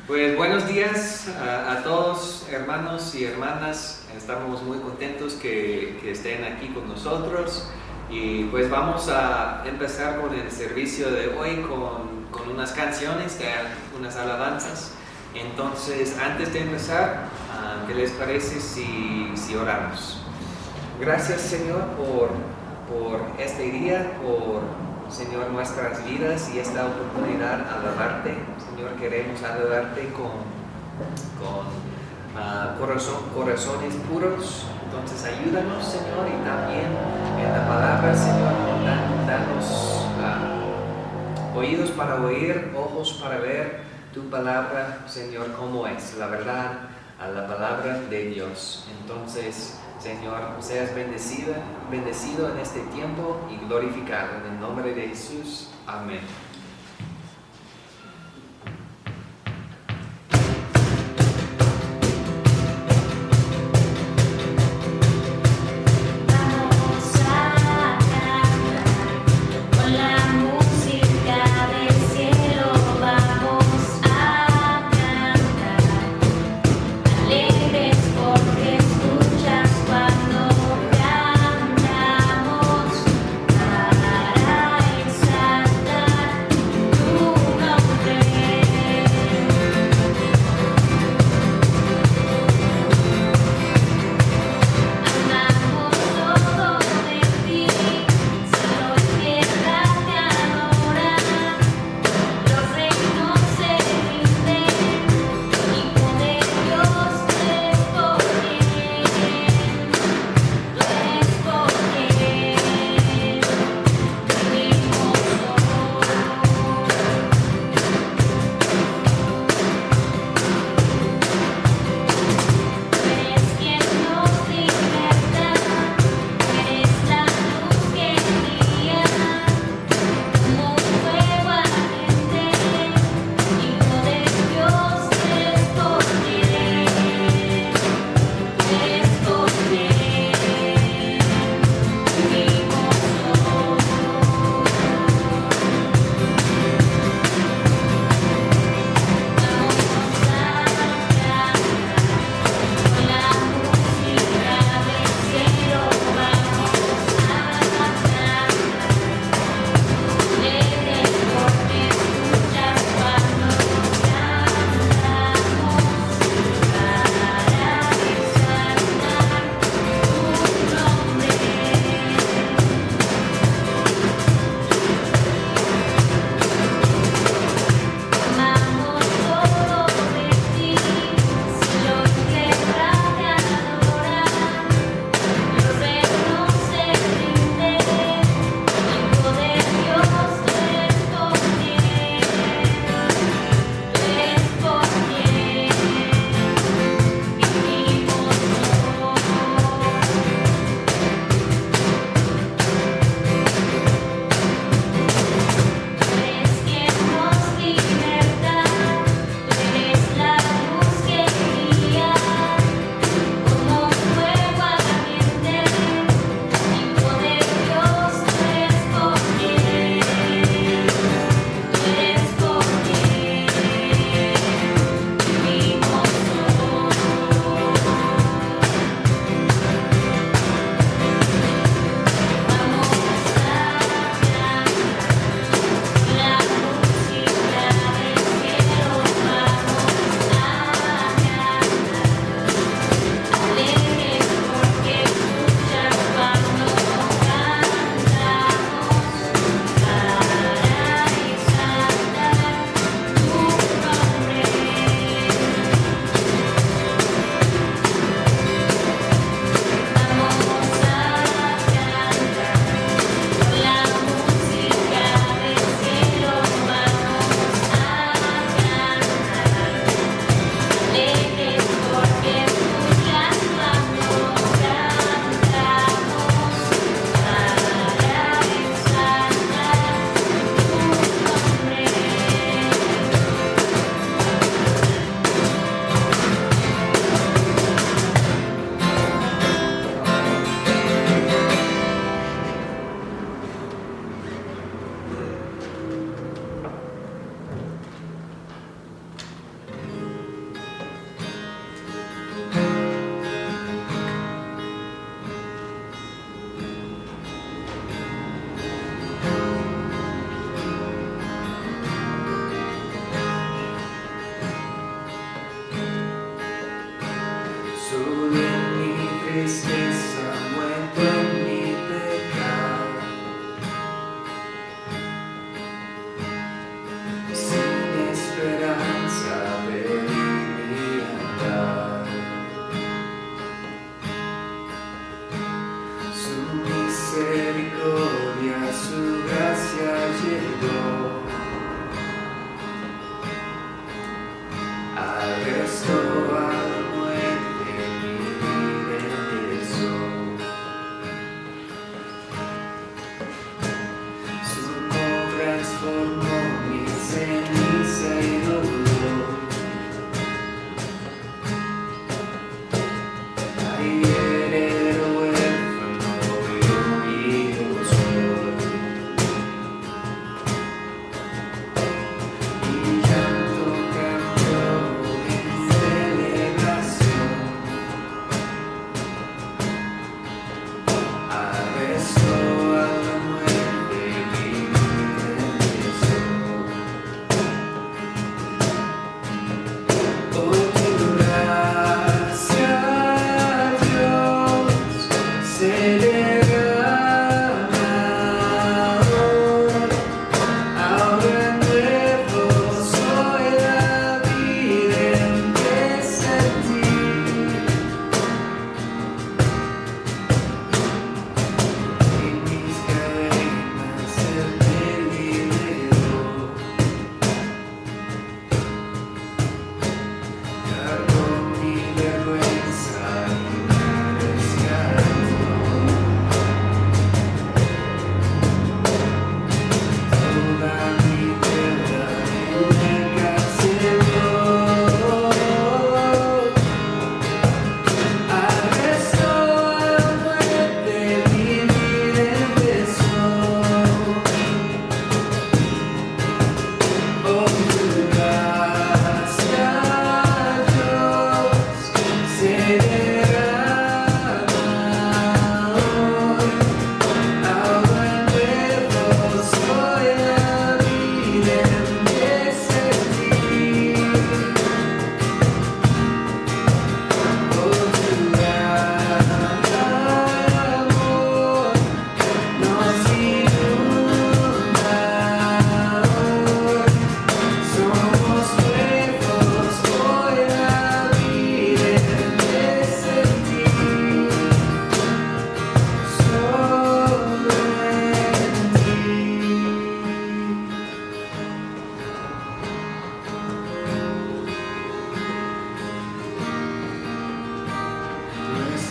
Pues buenos días a todos, hermanos y hermanas. Estamos muy contentos que estén aquí con nosotros. Y pues vamos a empezar con el servicio de hoy con unas canciones, unas alabanzas. Entonces, antes de empezar, ¿qué les parece si oramos? Gracias, Señor, por este día, Señor, nuestras vidas y esta oportunidad a alabarte. Señor, queremos alabarte con corazones puros. Entonces ayúdanos, Señor, y también en la palabra, Señor, danos oídos para oír, ojos para ver tu palabra, Señor, como es la verdad, a la palabra de Dios. Entonces, Señor, seas bendecido en este tiempo y glorificado en el nombre de Jesús. Amén. Para exaltar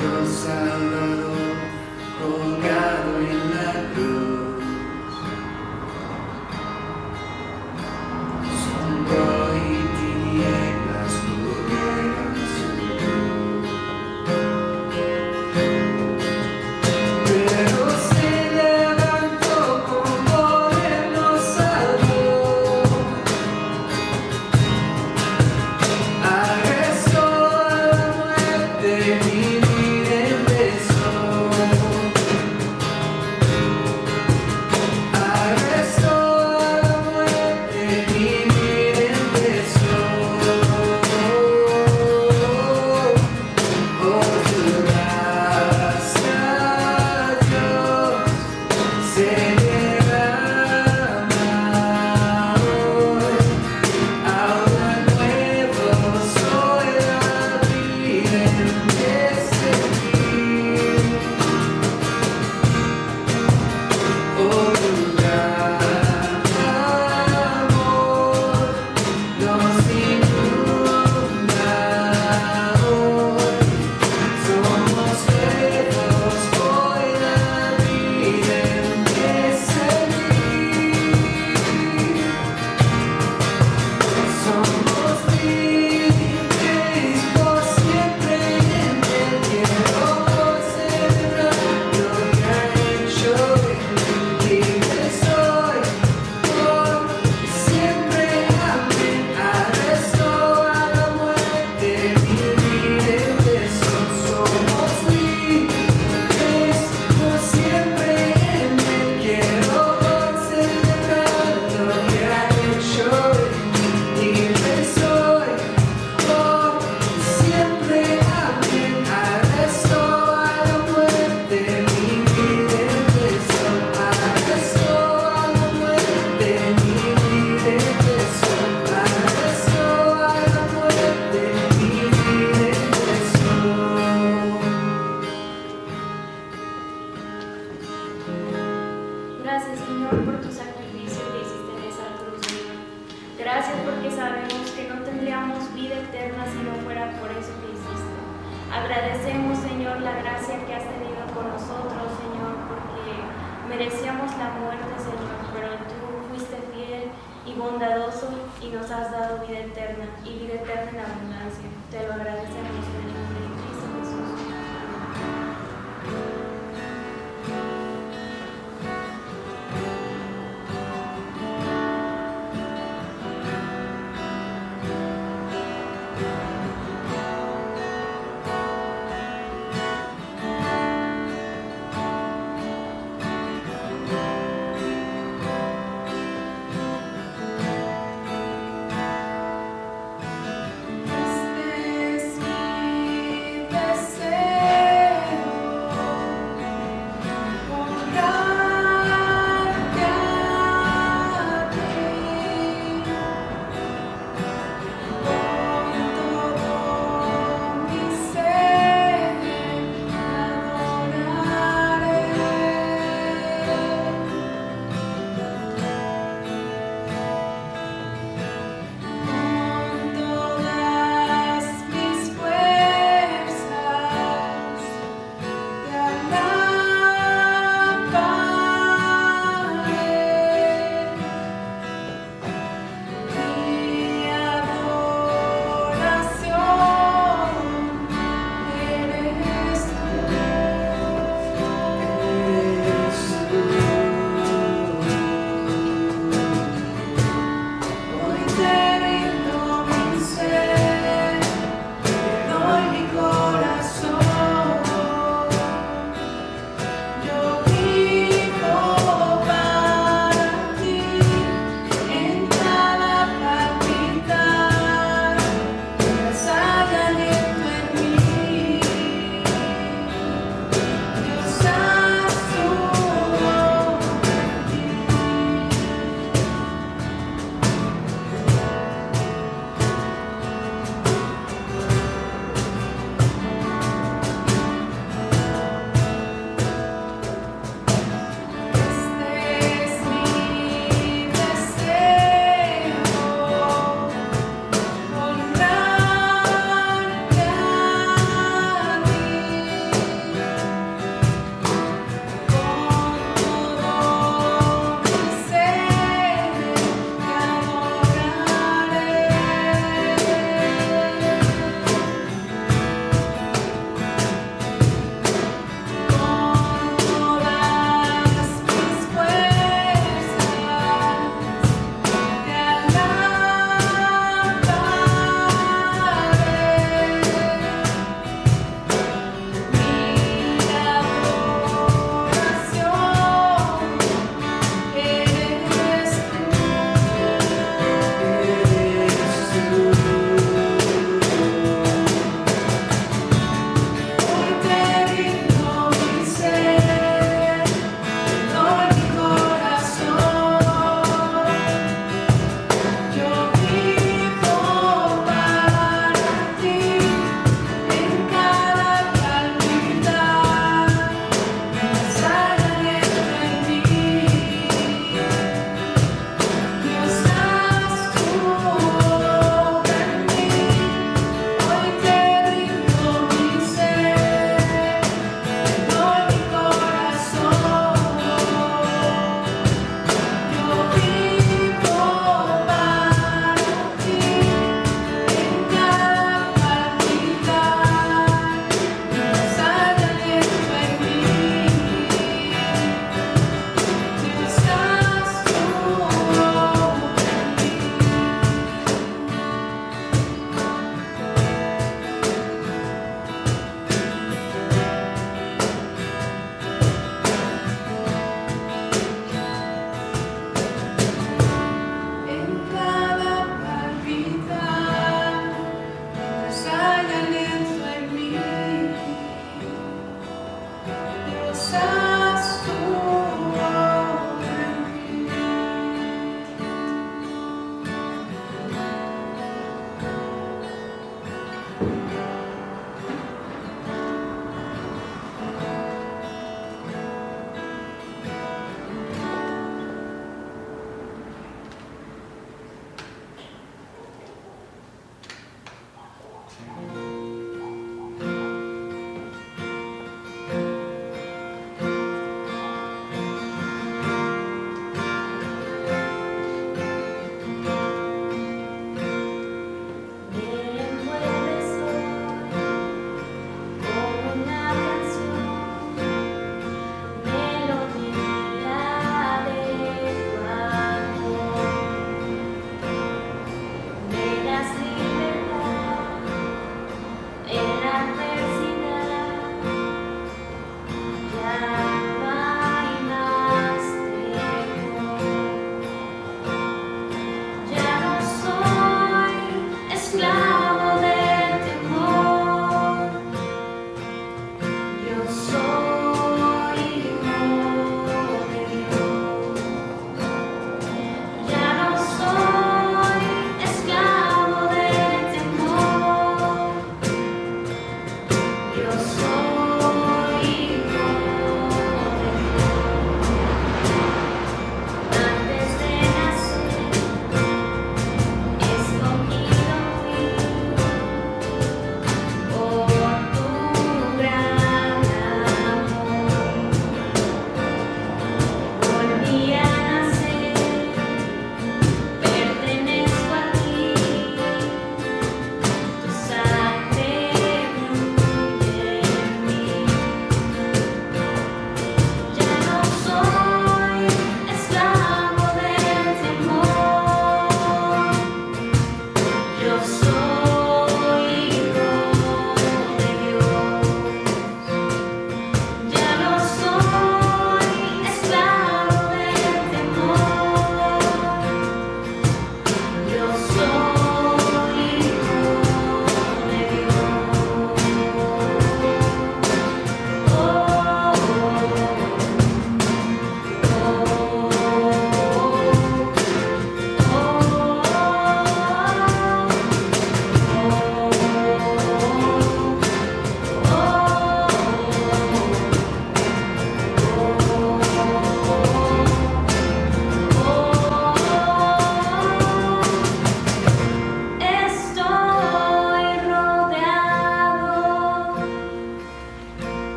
nuestro Salvador, colgado en la cruz. Sombra y tinieblas cubrieron su luz, pero se levantó con poder, nos salvó. Arrestó a la muerte, mi vida empezó. Arrestó a la muerte, mi vida empezó. Por tu gracia, Dios, se derrama hoy. Ahora nuevo soy, la vida empieza aquí. Oh, tu gran amor nos inunda hoy. Somos nuevos, hoy la vida empieza aquí. Somos libres por siempre en el quiero celebrar lo que ha hecho en mí. Libre soy por siempre, amén. Arrestó a la muerte, mi vida empezó. Somos libres por siempre en él. Quiero celebrar lo que ha hecho en mí. Libre soy por siempre, amén. Arrestó a la muerte, mi vida empezó. Arrestó a la muerte, mi vida empezó. Arrestó a la muerte, mi vida empezó. Gracias, Señor, por tu sacrificio que hiciste en esa cruz, Señor. Gracias porque sabemos que no tendríamos vida eterna si no fuera por eso que hiciste. Agradecemos, Señor, la gracia que has tenido con nosotros, Señor, porque merecíamos la muerte, Señor, pero tú fuiste fiel y bondadoso y nos has dado vida eterna y vida eterna en abundancia. Te lo agradecemos en el nombre de Cristo Jesús. Este es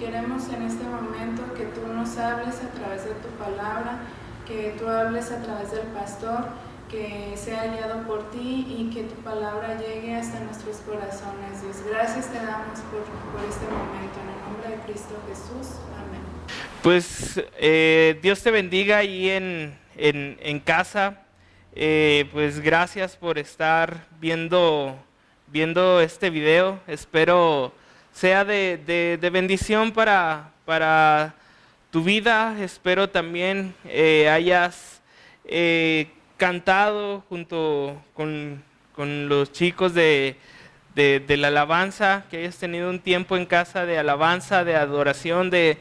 queremos en este momento que tú nos hables a través de tu palabra, que tú hables a través del pastor, que sea guiado por ti y que tu palabra llegue hasta nuestros corazones, Dios. Gracias te damos por este momento, en el nombre de Cristo Jesús. Amén. Pues Dios te bendiga ahí en casa. Pues gracias por estar viendo este video. Espero sea de bendición para tu vida. Espero también hayas cantado junto con los chicos de la alabanza, que hayas tenido un tiempo en casa de alabanza, de adoración, de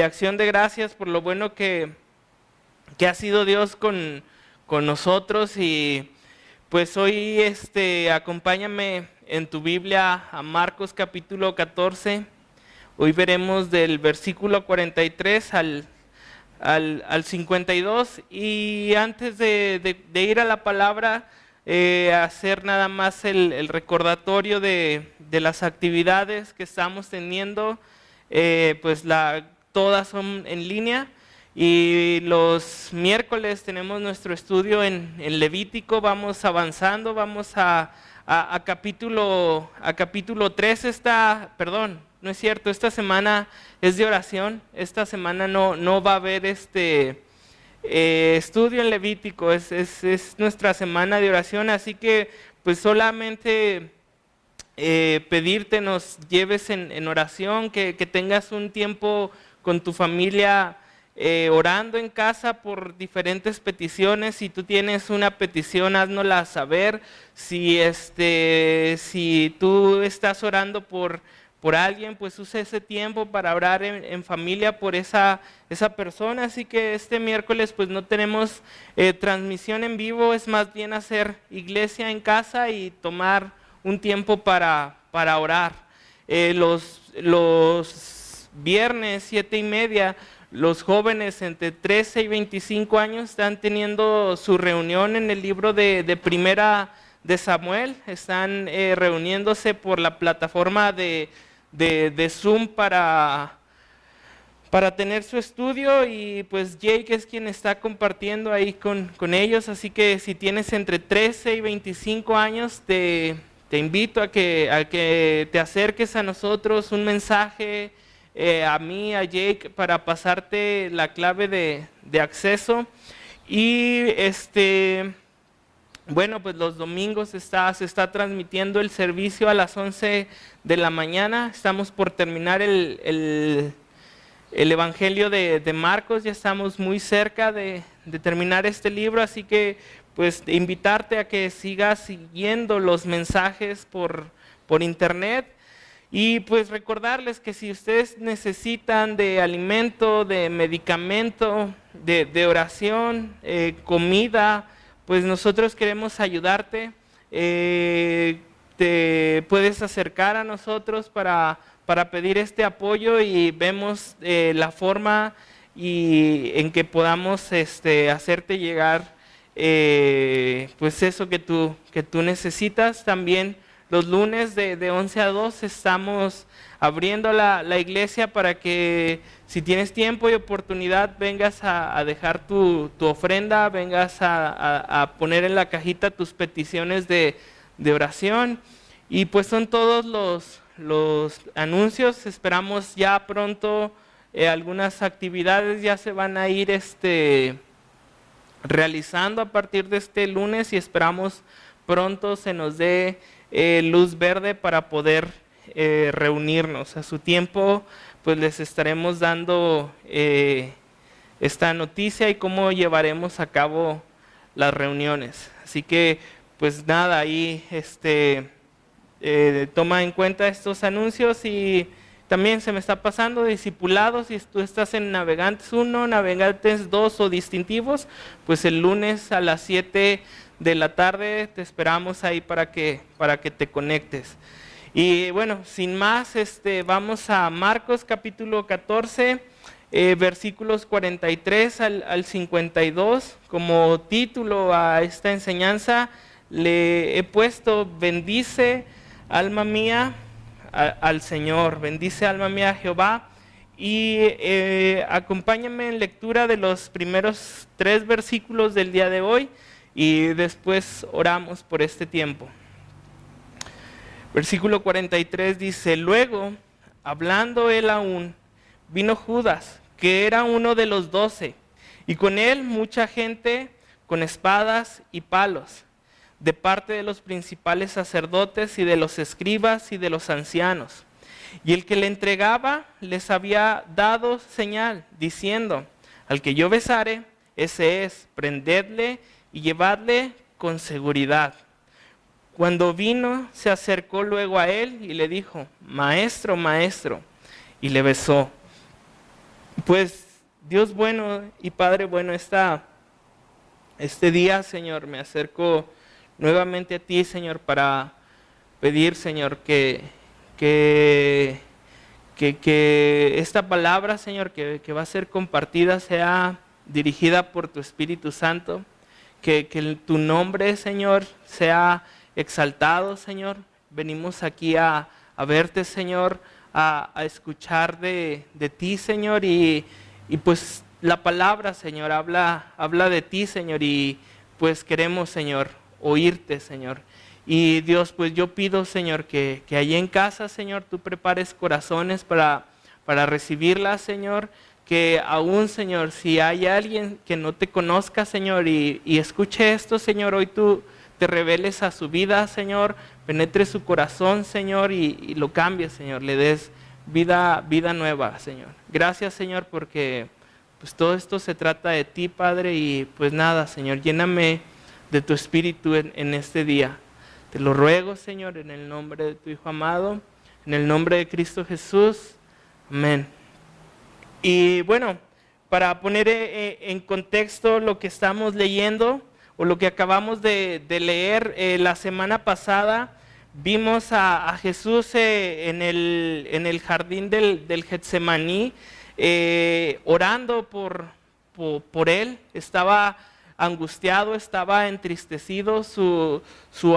acción de gracias por lo bueno que ha sido Dios con nosotros. Y pues hoy acompáñame en tu Biblia a Marcos capítulo 14. Hoy veremos del versículo 43 al 52. Y antes de ir a la palabra, hacer nada más el recordatorio de las actividades que estamos teniendo. Pues todas son en línea. Y los miércoles tenemos nuestro estudio en Levítico. Vamos avanzando, vamos a capítulo 3. No es cierto, esta semana es de oración. Esta semana no va a haber estudio en Levítico, es nuestra semana de oración. Así que pues solamente pedirte nos lleves en oración, que tengas un tiempo con tu familia orando en casa por diferentes peticiones. Si tú tienes una petición, háznosla saber. Si tú estás orando por alguien, pues usa ese tiempo para orar en familia por esa persona. Así que este miércoles pues no tenemos transmisión en vivo, es más bien hacer iglesia en casa y tomar un tiempo para orar. Los viernes 7:30, los jóvenes entre 13 y 25 años están teniendo su reunión en el libro de Primera de Samuel. Están reuniéndose por la plataforma de Zoom para tener su estudio, y pues Jake es quien está compartiendo ahí con ellos. Así que si tienes entre 13 y 25 años, te invito a que te acerques a nosotros, un mensaje, a mí, a Jake, para pasarte la clave de acceso. Y bueno, pues los domingos se está transmitiendo el servicio a las 11 de la mañana. Estamos por terminar el Evangelio de Marcos, ya estamos muy cerca de terminar este libro, así que pues invitarte a que sigas siguiendo los mensajes por internet. Y pues recordarles que si ustedes necesitan de alimento, de medicamento, de oración, comida, pues nosotros queremos ayudarte. Te puedes acercar a nosotros para pedir este apoyo, y vemos la forma en que podamos hacerte llegar pues eso que tú necesitas. También los lunes de 11 a 2 estamos abriendo la iglesia para que, si tienes tiempo y oportunidad, vengas a dejar tu ofrenda, vengas a poner en la cajita tus peticiones de oración. Y pues son todos los anuncios. Esperamos ya pronto algunas actividades ya se van a ir realizando a partir de este lunes, y esperamos pronto se nos dé luz verde para poder reunirnos. A su tiempo pues les estaremos dando esta noticia y cómo llevaremos a cabo las reuniones. Así que pues nada, ahí toma en cuenta estos anuncios. Y también se me está pasando discipulados. Si tú estás en Navegantes 1, Navegantes 2 o Distintivos, pues el lunes a las 7 de la tarde te esperamos ahí para que te conectes. Y bueno, sin más, vamos a Marcos capítulo 14, versículos 43 al 52. Como título a esta enseñanza le he puesto: bendice, alma mía, al Señor. Bendice alma mía a Jehová. Y acompáñame en lectura de los primeros 3 versículos del día de hoy y después oramos por este tiempo. Versículo 43 dice: luego, hablando él aún, vino Judas, que era uno de los 12, y con él mucha gente con espadas y palos, de parte de los principales sacerdotes y de los escribas y de los ancianos. Y el que le entregaba les había dado señal, diciendo: al que yo besare, ese es, prendedle y llevadle con seguridad. Cuando vino, se acercó luego a él y le dijo: maestro, maestro, y le besó. Pues Dios bueno y Padre bueno, este día, Señor, me acerco nuevamente a ti, Señor, para pedir, Señor, que esta palabra, Señor, que va a ser compartida, sea dirigida por tu Espíritu Santo, que tu nombre, Señor, sea exaltado, Señor. Venimos aquí a verte, Señor, a escuchar de ti, Señor, y pues la palabra, Señor, habla de ti, Señor, y pues queremos, Señor, oírte, Señor. Y Dios, pues yo pido, Señor, que allí en casa, Señor, tú prepares corazones para recibirla, Señor. Que aún, Señor, si hay alguien que no te conozca, Señor, y escuche esto, Señor, hoy tú te reveles a su vida, Señor, penetre su corazón, Señor, y lo cambies, Señor, le des vida nueva, Señor. Gracias, Señor, porque pues todo esto se trata de ti, Padre, y pues nada, Señor, lléname de tu Espíritu en este día. Te lo ruego, Señor, en el nombre de tu Hijo amado, en el nombre de Cristo Jesús. Amén. Y bueno, para poner en contexto lo que estamos leyendo, o lo que acabamos de leer la semana pasada, vimos a Jesús en el jardín del Getsemaní, orando por él. Estaba angustiado, estaba entristecido, su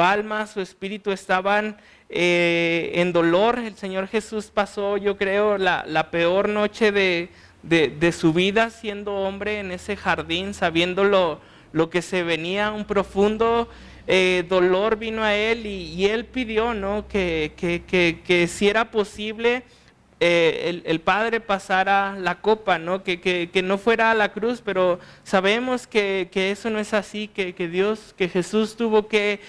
alma, su espíritu estaban en dolor. El Señor Jesús pasó, yo creo, la peor noche de su vida siendo hombre en ese jardín, sabiendo lo que se venía. Un profundo dolor vino a él y él pidió, ¿no?, que si era posible el Padre pasara la copa, ¿no? Que no fuera a la cruz, pero sabemos que eso no es así, que Jesús tuvo que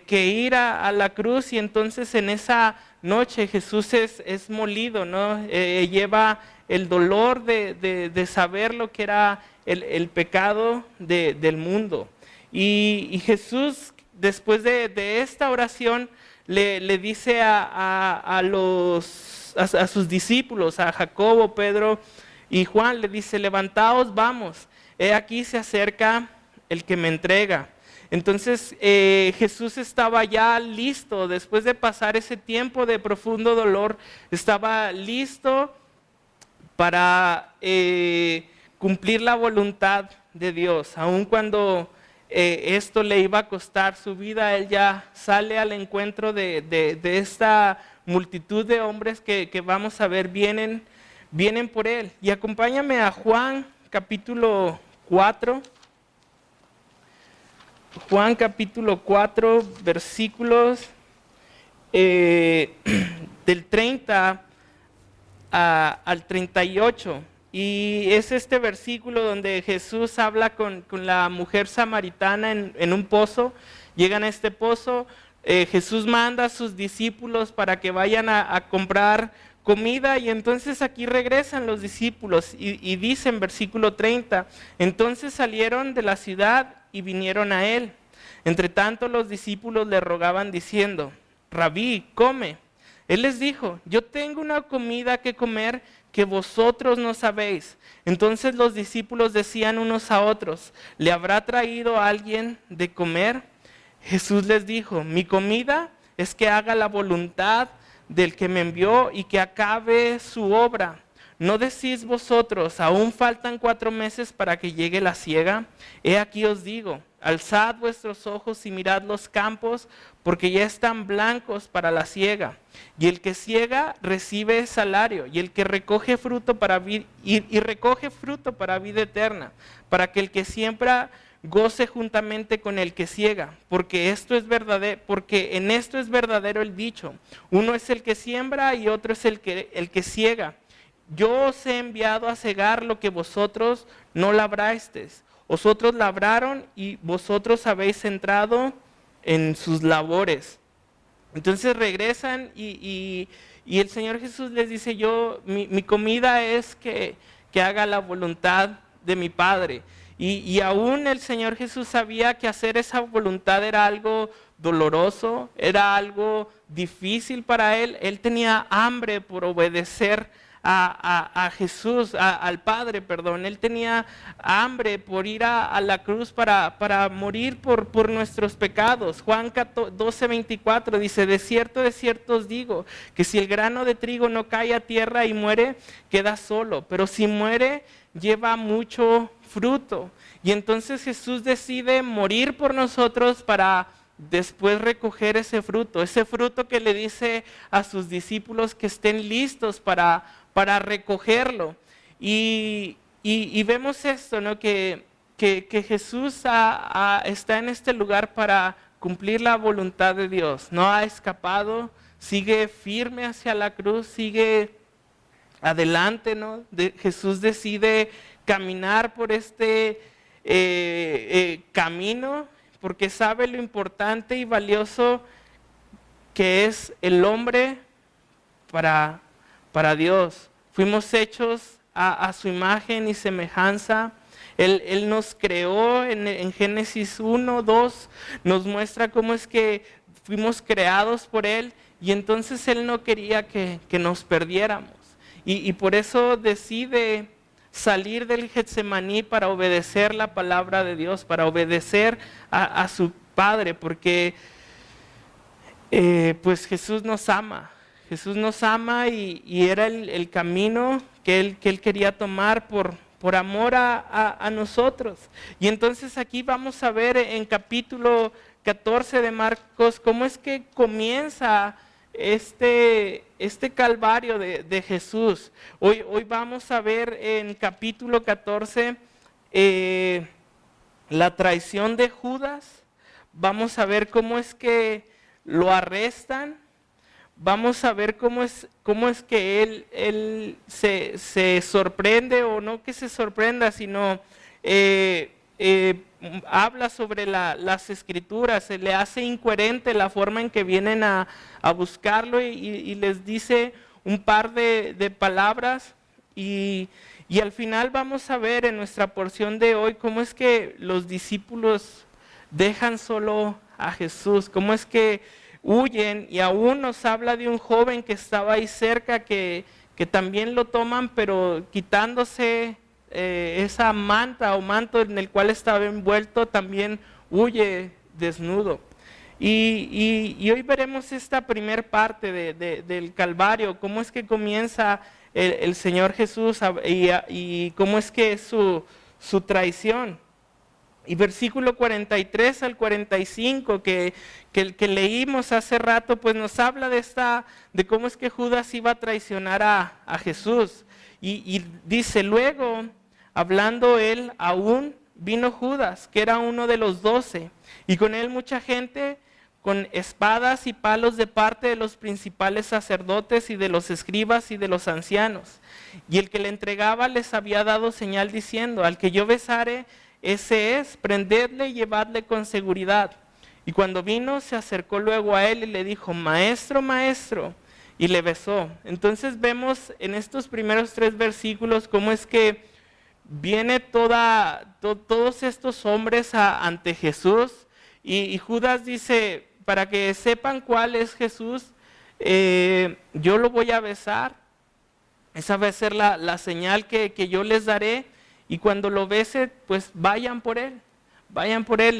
ir a la cruz, y entonces en esa noche Jesús es molido, ¿no? Lleva el dolor de saber lo que era el pecado del mundo. Y Jesús, después de esta oración, le dice a sus discípulos, a Jacobo, Pedro y Juan, le dice: levantaos, vamos, he aquí se acerca el que me entrega. Entonces Jesús estaba ya listo, después de pasar ese tiempo de profundo dolor, estaba listo para cumplir la voluntad de Dios. Aun cuando esto le iba a costar su vida, él ya sale al encuentro de esta multitud de hombres que vamos a ver vienen por él. Y acompáñame a Juan capítulo 4. Juan capítulo 4, versículos del 30 al 38. Y es este versículo donde Jesús habla con la mujer samaritana en un pozo. Llegan a este pozo, Jesús manda a sus discípulos para que vayan a comprar comida, y entonces aquí regresan los discípulos y dicen, versículo 30, entonces salieron de la ciudad y vinieron a él. Entre tanto los discípulos le rogaban diciendo: Rabí, come. Él les dijo: yo tengo una comida que comer que vosotros no sabéis. Entonces los discípulos decían unos a otros: ¿le habrá traído alguien de comer? Jesús les dijo: mi comida es que haga la voluntad del que me envió y que acabe su obra. ¿No decís vosotros, aún faltan 4 meses para que llegue la siega? He aquí os digo, alzad vuestros ojos y mirad los campos, porque ya están blancos para la siega. Y el que siega recibe salario, y el que recoge fruto para recoge fruto para vida eterna, para que el que siembra goce juntamente con el que siega, porque en esto es verdadero el dicho: uno es el que siembra y otro es el que siega. Yo os he enviado a segar lo que vosotros no labrasteis. Vosotros labraron y vosotros habéis entrado en sus labores. Entonces regresan y el Señor Jesús les dice: mi comida es que haga la voluntad de mi Padre. Y aún el Señor Jesús sabía que hacer esa voluntad era algo doloroso, era algo difícil para él. Él tenía hambre por obedecer a Jesús, al Padre, perdón. Él tenía hambre por ir a la cruz para morir por nuestros pecados. Juan 12:24 dice: de cierto os digo, que si el grano de trigo no cae a tierra y muere, queda solo, pero si muere, lleva mucho fruto. Y entonces Jesús decide morir por nosotros para después recoger ese fruto que le dice a sus discípulos que estén listos para recogerlo. Y vemos esto, ¿no? Que Jesús está en este lugar para cumplir la voluntad de Dios. No ha escapado, sigue firme hacia la cruz, sigue adelante, ¿no? Jesús decide caminar por este camino, porque sabe lo importante y valioso que es el hombre para Dios. Fuimos hechos a su imagen y semejanza. Él nos creó en Génesis 1, 2, nos muestra cómo es que fuimos creados por Él, y entonces Él no quería que nos perdiéramos. Y por eso decide salir del Getsemaní para obedecer la palabra de Dios, para obedecer a su Padre, porque pues Jesús nos ama. Jesús nos ama y era el camino que él quería tomar por amor a nosotros. Y entonces aquí vamos a ver en capítulo 14 de Marcos cómo es que comienza este calvario de Jesús. Hoy vamos a ver en capítulo 14 la traición de Judas. Vamos a ver cómo es que lo arrestan. Vamos a ver cómo es que él se sorprende, o no que se sorprenda, sino habla sobre las escrituras. Se le hace incoherente la forma en que vienen a buscarlo, y les dice un par de palabras, y al final vamos a ver en nuestra porción de hoy cómo es que los discípulos dejan solo a Jesús, cómo es que huyen, y aún nos habla de un joven que estaba ahí cerca que también lo toman, pero quitándose esa manta o manto en el cual estaba envuelto, también huye desnudo. Y hoy veremos esta primer parte del Calvario, cómo es que comienza el Señor Jesús y cómo es que es su traición. Y versículo 43 al 45 que leímos hace rato, pues nos habla de cómo es que Judas iba a traicionar a Jesús. Y dice: luego, hablando él aún, vino Judas, que era uno de los 12, y con él mucha gente con espadas y palos de parte de los principales sacerdotes y de los escribas y de los ancianos. Y el que le entregaba les había dado señal diciendo: al que yo besare, ese es, prendedle y llevadle con seguridad. Y cuando vino, se acercó luego a él y le dijo: maestro, maestro, y le besó. Entonces vemos en estos primeros 3 versículos cómo es que viene todos estos hombres ante Jesús, y Judas dice: para que sepan cuál es Jesús, yo lo voy a besar. Esa va a ser la señal que yo les daré. Y cuando lo bese, pues vayan por él,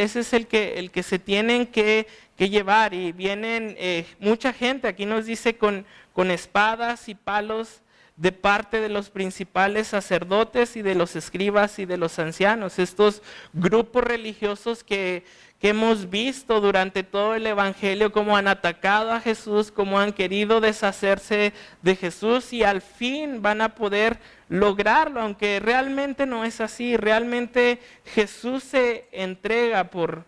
ese es el que se tienen que llevar. Y vienen mucha gente, aquí nos dice con espadas y palos de parte de los principales sacerdotes y de los escribas y de los ancianos, estos grupos religiosos que hemos visto durante todo el Evangelio, cómo han atacado a Jesús, cómo han querido deshacerse de Jesús y al fin van a poder lograrlo, aunque realmente no es así. Realmente Jesús se entrega por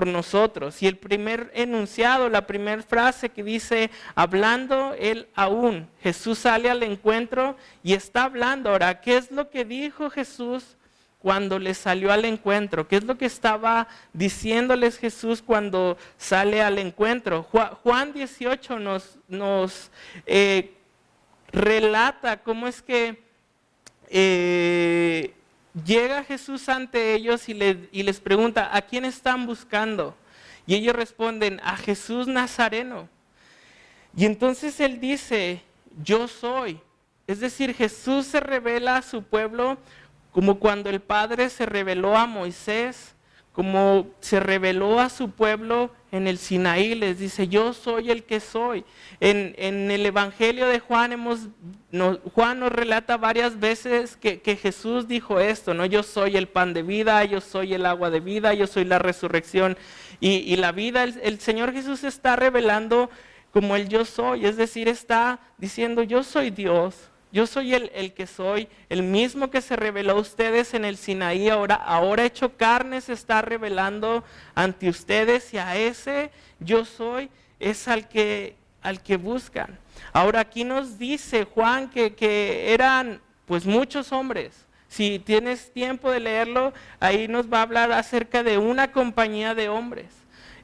nosotros. Y el primer enunciado, la primera frase que dice, hablando él aún, Jesús sale al encuentro y está hablando. Ahora, ¿qué es lo que dijo Jesús cuando le salió al encuentro? ¿Qué es lo que estaba diciéndoles Jesús cuando sale al encuentro? Juan 18 nos relata cómo es que llega Jesús ante ellos y les pregunta, ¿a quién están buscando? Y ellos responden, a Jesús Nazareno. Y entonces Él dice, yo soy. Es decir, Jesús se revela a su pueblo como cuando el Padre se reveló a Moisés, como se reveló a su pueblo en el Sinaí, les dice, yo soy el que soy. En el Evangelio de Juan, Juan nos relata varias veces que Jesús dijo esto, ¿no? Yo soy el pan de vida, yo soy el agua de vida, yo soy la resurrección y la vida. El Señor Jesús está revelando como el yo soy, es decir, está diciendo, yo soy Dios. Yo soy el que soy, el mismo que se reveló a ustedes en el Sinaí, ahora hecho carne se está revelando ante ustedes y a ese yo soy es al que buscan. Ahora aquí nos dice Juan que eran pues muchos hombres. Si tienes tiempo de leerlo, ahí nos va a hablar acerca de una compañía de hombres.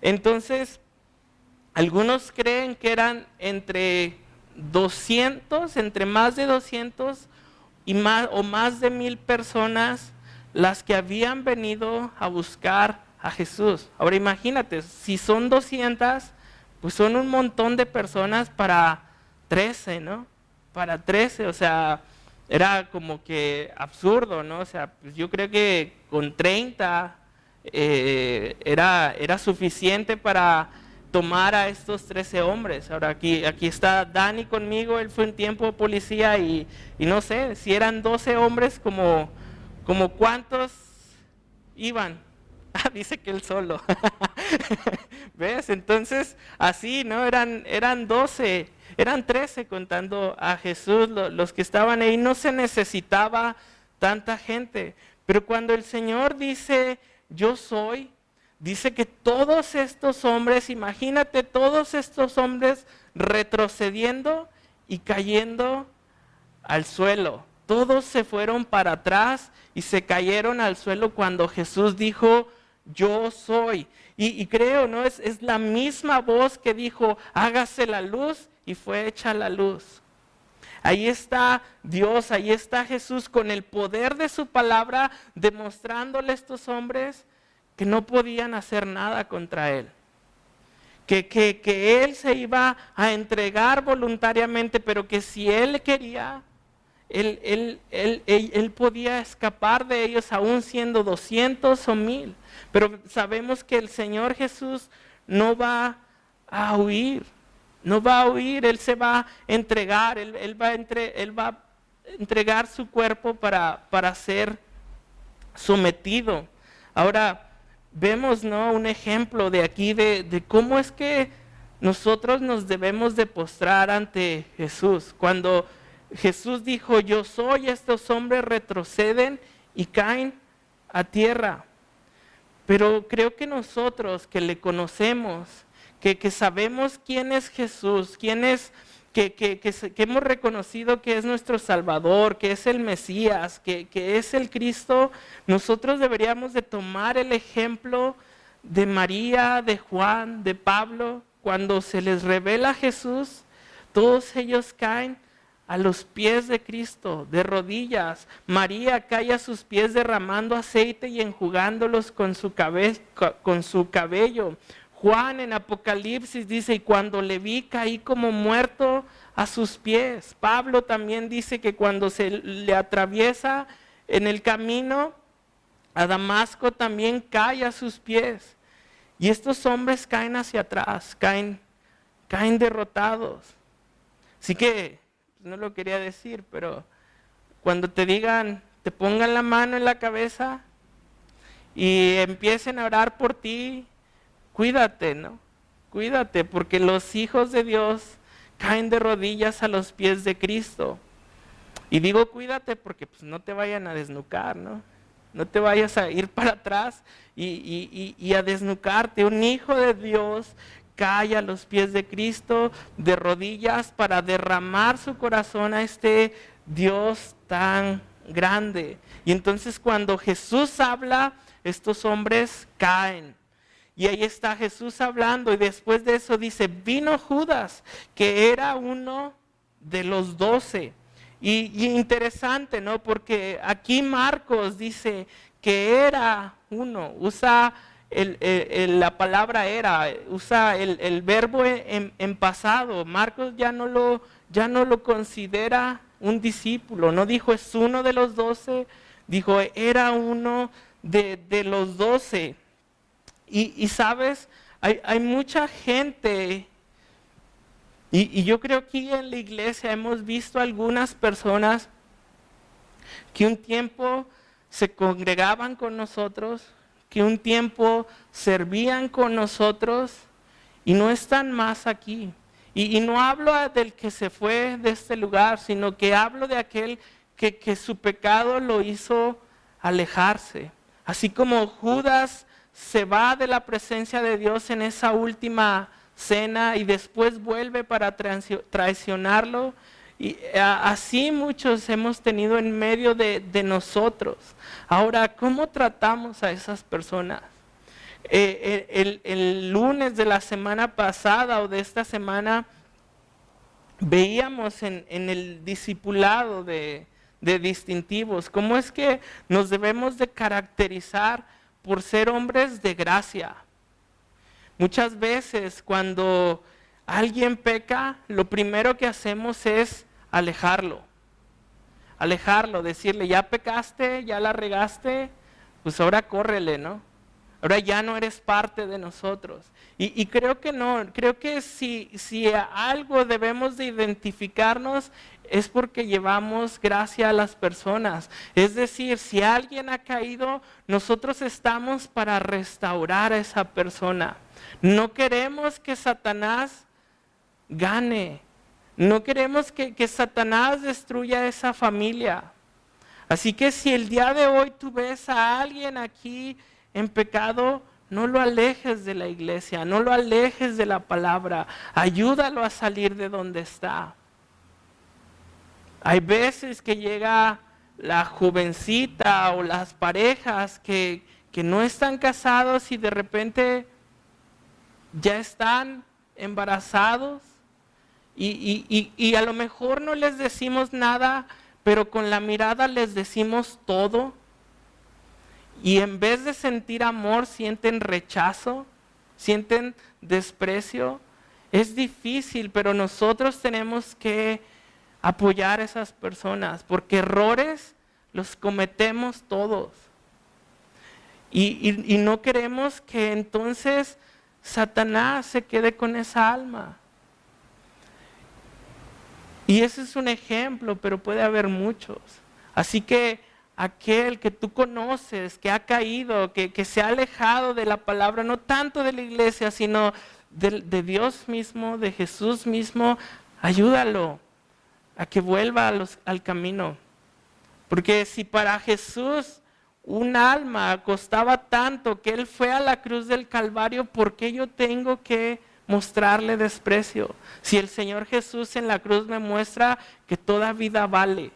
Entonces, algunos creen que eran entre 200, entre más de 200 y más de 1000 personas las que habían venido a buscar a Jesús. Ahora imagínate, si son 200, pues son un montón de personas para 13, ¿no? Para 13, o sea, era como que absurdo, ¿no? O sea, pues yo creo que con 30 era suficiente para tomar a estos 13 hombres. Ahora aquí está Dani conmigo, él fue un tiempo policía y no sé, si eran 12 hombres, como ¿cuántos iban? Dice que él solo. ¿Ves? Entonces, así, ¿no? Eran 12, eran 13 contando a Jesús, los que estaban ahí, no se necesitaba tanta gente. Pero cuando el Señor dice, yo soy, dice que todos estos hombres, imagínate todos estos hombres retrocediendo y cayendo al suelo. Todos se fueron para atrás y se cayeron al suelo cuando Jesús dijo, yo soy. Y creo, ¿no? Es la misma voz que dijo, hágase la luz y fue hecha la luz. Ahí está Dios, ahí está Jesús con el poder de su palabra demostrándole a estos hombres que no podían hacer nada contra Él, que Él se iba a entregar voluntariamente, pero que si Él quería, Él podía escapar de ellos aún siendo 200 o 1000. Pero sabemos que el Señor Jesús no va a huir, Él se va a entregar, Él va a entregar su cuerpo para ser sometido. Ahora, vemos, ¿no?, un ejemplo de aquí de cómo es que nosotros nos debemos de postrar ante Jesús. Cuando Jesús dijo, yo soy, estos hombres retroceden y caen a tierra. Pero creo que nosotros que le conocemos, que sabemos quién es Jesús, que hemos reconocido que es nuestro Salvador, que es el Mesías, que es el Cristo, nosotros deberíamos de tomar el ejemplo de María, de Juan, de Pablo. Cuando se les revela a Jesús, todos ellos caen a los pies de Cristo, de rodillas. María cae a sus pies derramando aceite y enjugándolos con su cabello. Juan en Apocalipsis dice, y cuando le vi caí como muerto a sus pies. Pablo también dice que cuando se le atraviesa en el camino a Damasco también cae a sus pies. Y estos hombres caen hacia atrás, caen derrotados. Así que no lo quería decir, pero cuando te digan, te pongan la mano en la cabeza y empiecen a orar por ti, cuídate, ¿no? Cuídate, porque los hijos de Dios caen de rodillas a los pies de Cristo. Y digo cuídate porque pues, no te vayan a desnucar, ¿no? No te vayas a ir para atrás y a desnucarte. Un hijo de Dios cae a los pies de Cristo de rodillas para derramar su corazón a este Dios tan grande. Y entonces cuando Jesús habla, estos hombres caen. Y ahí está Jesús hablando y después de eso dice, vino Judas, que era uno de los 12. Y interesante, ¿no? Porque aquí Marcos dice que era uno, usa la palabra era, usa el verbo en pasado. Marcos ya no lo considera un discípulo, no dijo es uno de los 12, dijo era uno de los 12. Y sabes, hay mucha gente, y yo creo que aquí en la iglesia hemos visto algunas personas que un tiempo se congregaban con nosotros, que un tiempo servían con nosotros y no están más aquí. Y no hablo del que se fue de este lugar, sino que hablo de aquel que su pecado lo hizo alejarse. Así como Judas se va de la presencia de Dios en esa última cena y después vuelve para traicionarlo. Y así muchos hemos tenido en medio de nosotros. Ahora, ¿cómo tratamos a esas personas? El lunes de la semana pasada o de esta semana veíamos en el discipulado de distintivos cómo es que nos debemos de caracterizar por ser hombres de gracia. Muchas veces cuando alguien peca, lo primero que hacemos es alejarlo, decirle, ya pecaste, ya la regaste, pues ahora córrele, ¿no? Ahora ya no eres parte de nosotros. Y creo que no, creo que si algo debemos de identificarnos es porque llevamos gracia a las personas. Es decir, si alguien ha caído, nosotros estamos para restaurar a esa persona. No queremos que Satanás gane. No queremos que Satanás destruya a esa familia. Así que si el día de hoy tú ves a alguien aquí en pecado, no lo alejes de la iglesia, no lo alejes de la palabra, ayúdalo a salir de donde está. Hay veces que llega la jovencita o las parejas que no están casados y de repente ya están embarazados y a lo mejor no les decimos nada, pero con la mirada les decimos todo. Y en vez de sentir amor, sienten rechazo, sienten desprecio. Es difícil, pero nosotros tenemos que apoyar a esas personas, porque errores los cometemos todos. Y no queremos que entonces Satanás se quede con esa alma. Y ese es un ejemplo, pero puede haber muchos. Así que aquel que tú conoces, que ha caído, que se ha alejado de la palabra, no tanto de la iglesia, sino de Dios mismo, de Jesús mismo, ayúdalo a que vuelva al camino. Porque si para Jesús un alma costaba tanto que Él fue a la cruz del Calvario, ¿por qué yo tengo que mostrarle desprecio? Si el Señor Jesús en la cruz me muestra que toda vida vale,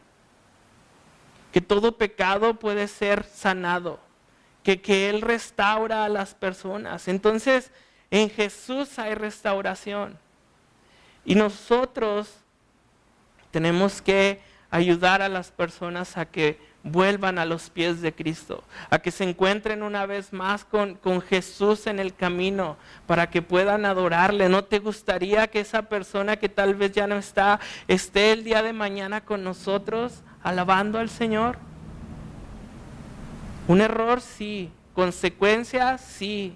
que todo pecado puede ser sanado, que Él restaura a las personas. Entonces, en Jesús hay restauración. Y nosotros tenemos que ayudar a las personas a que vuelvan a los pies de Cristo, a que se encuentren una vez más con Jesús en el camino, para que puedan adorarle. ¿No te gustaría que esa persona que tal vez ya no está, esté el día de mañana con nosotros, alabando al Señor? Un error, sí. Consecuencias, sí.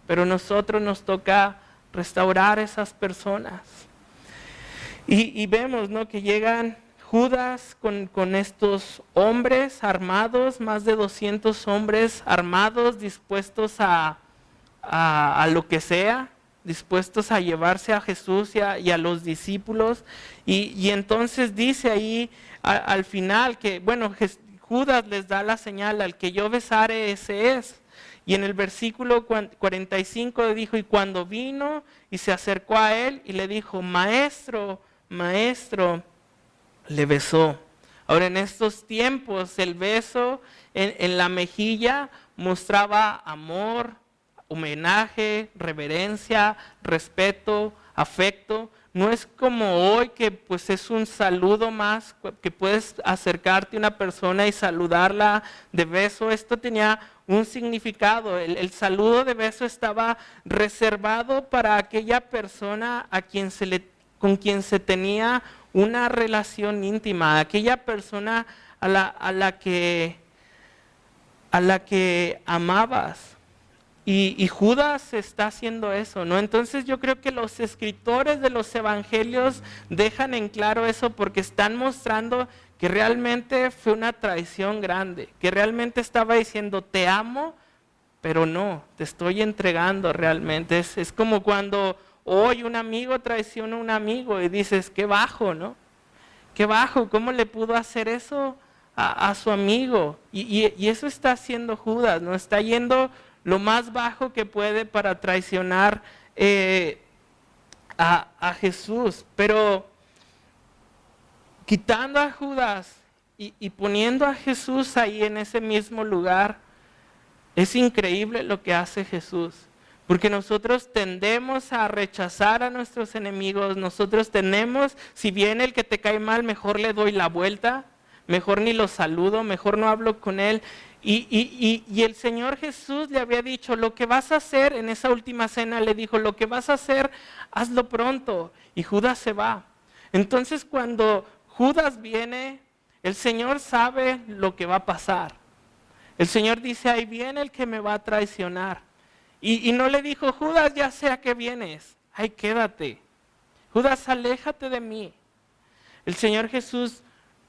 Pero a nosotros nos toca restaurar a esas personas. Y vemos, ¿no?, que llegan Judas con estos hombres armados, más de 200 hombres armados, dispuestos a lo que sea, dispuestos a llevarse a Jesús y a los discípulos. Y entonces dice ahí al final que, bueno, Judas les da la señal: al que yo besare, ese es. Y en el versículo 45 dijo: y cuando vino y se acercó a él y le dijo: Maestro, Maestro, le besó. Ahora, en estos tiempos el beso en la mejilla mostraba amor, homenaje, reverencia, respeto, afecto. No es como hoy, que pues es un saludo más, que puedes acercarte a una persona y saludarla de beso. Esto tenía un significado. El saludo de beso estaba reservado para aquella persona con quien se tenía una relación íntima, aquella persona a la que amabas. Y Judas está haciendo eso, ¿no? Entonces yo creo que los escritores de los evangelios dejan en claro eso, porque están mostrando que realmente fue una traición grande, que realmente estaba diciendo: te amo, pero no, te estoy entregando realmente. Es como cuando hoy un amigo traiciona a un amigo y dices: qué bajo, ¿no? Qué bajo, ¿cómo le pudo hacer eso a su amigo? Y eso está haciendo Judas, ¿no? Está yendo lo más bajo que puede para traicionar a Jesús. Pero quitando a Judas y poniendo a Jesús ahí en ese mismo lugar, es increíble lo que hace Jesús. Porque nosotros tendemos a rechazar a nuestros enemigos. Nosotros tenemos, si viene el que te cae mal, mejor le doy la vuelta, mejor ni lo saludo, mejor no hablo con él. Y el Señor Jesús le había dicho: lo que vas a hacer en esa última cena, le dijo: lo que vas a hacer, hazlo pronto. Y Judas se va. Entonces, cuando Judas viene, el Señor sabe lo que va a pasar. El Señor dice: ahí viene el que me va a traicionar. Y no le dijo: Judas, ya sé a qué vienes, ay, quédate. Judas, aléjate de mí. El Señor Jesús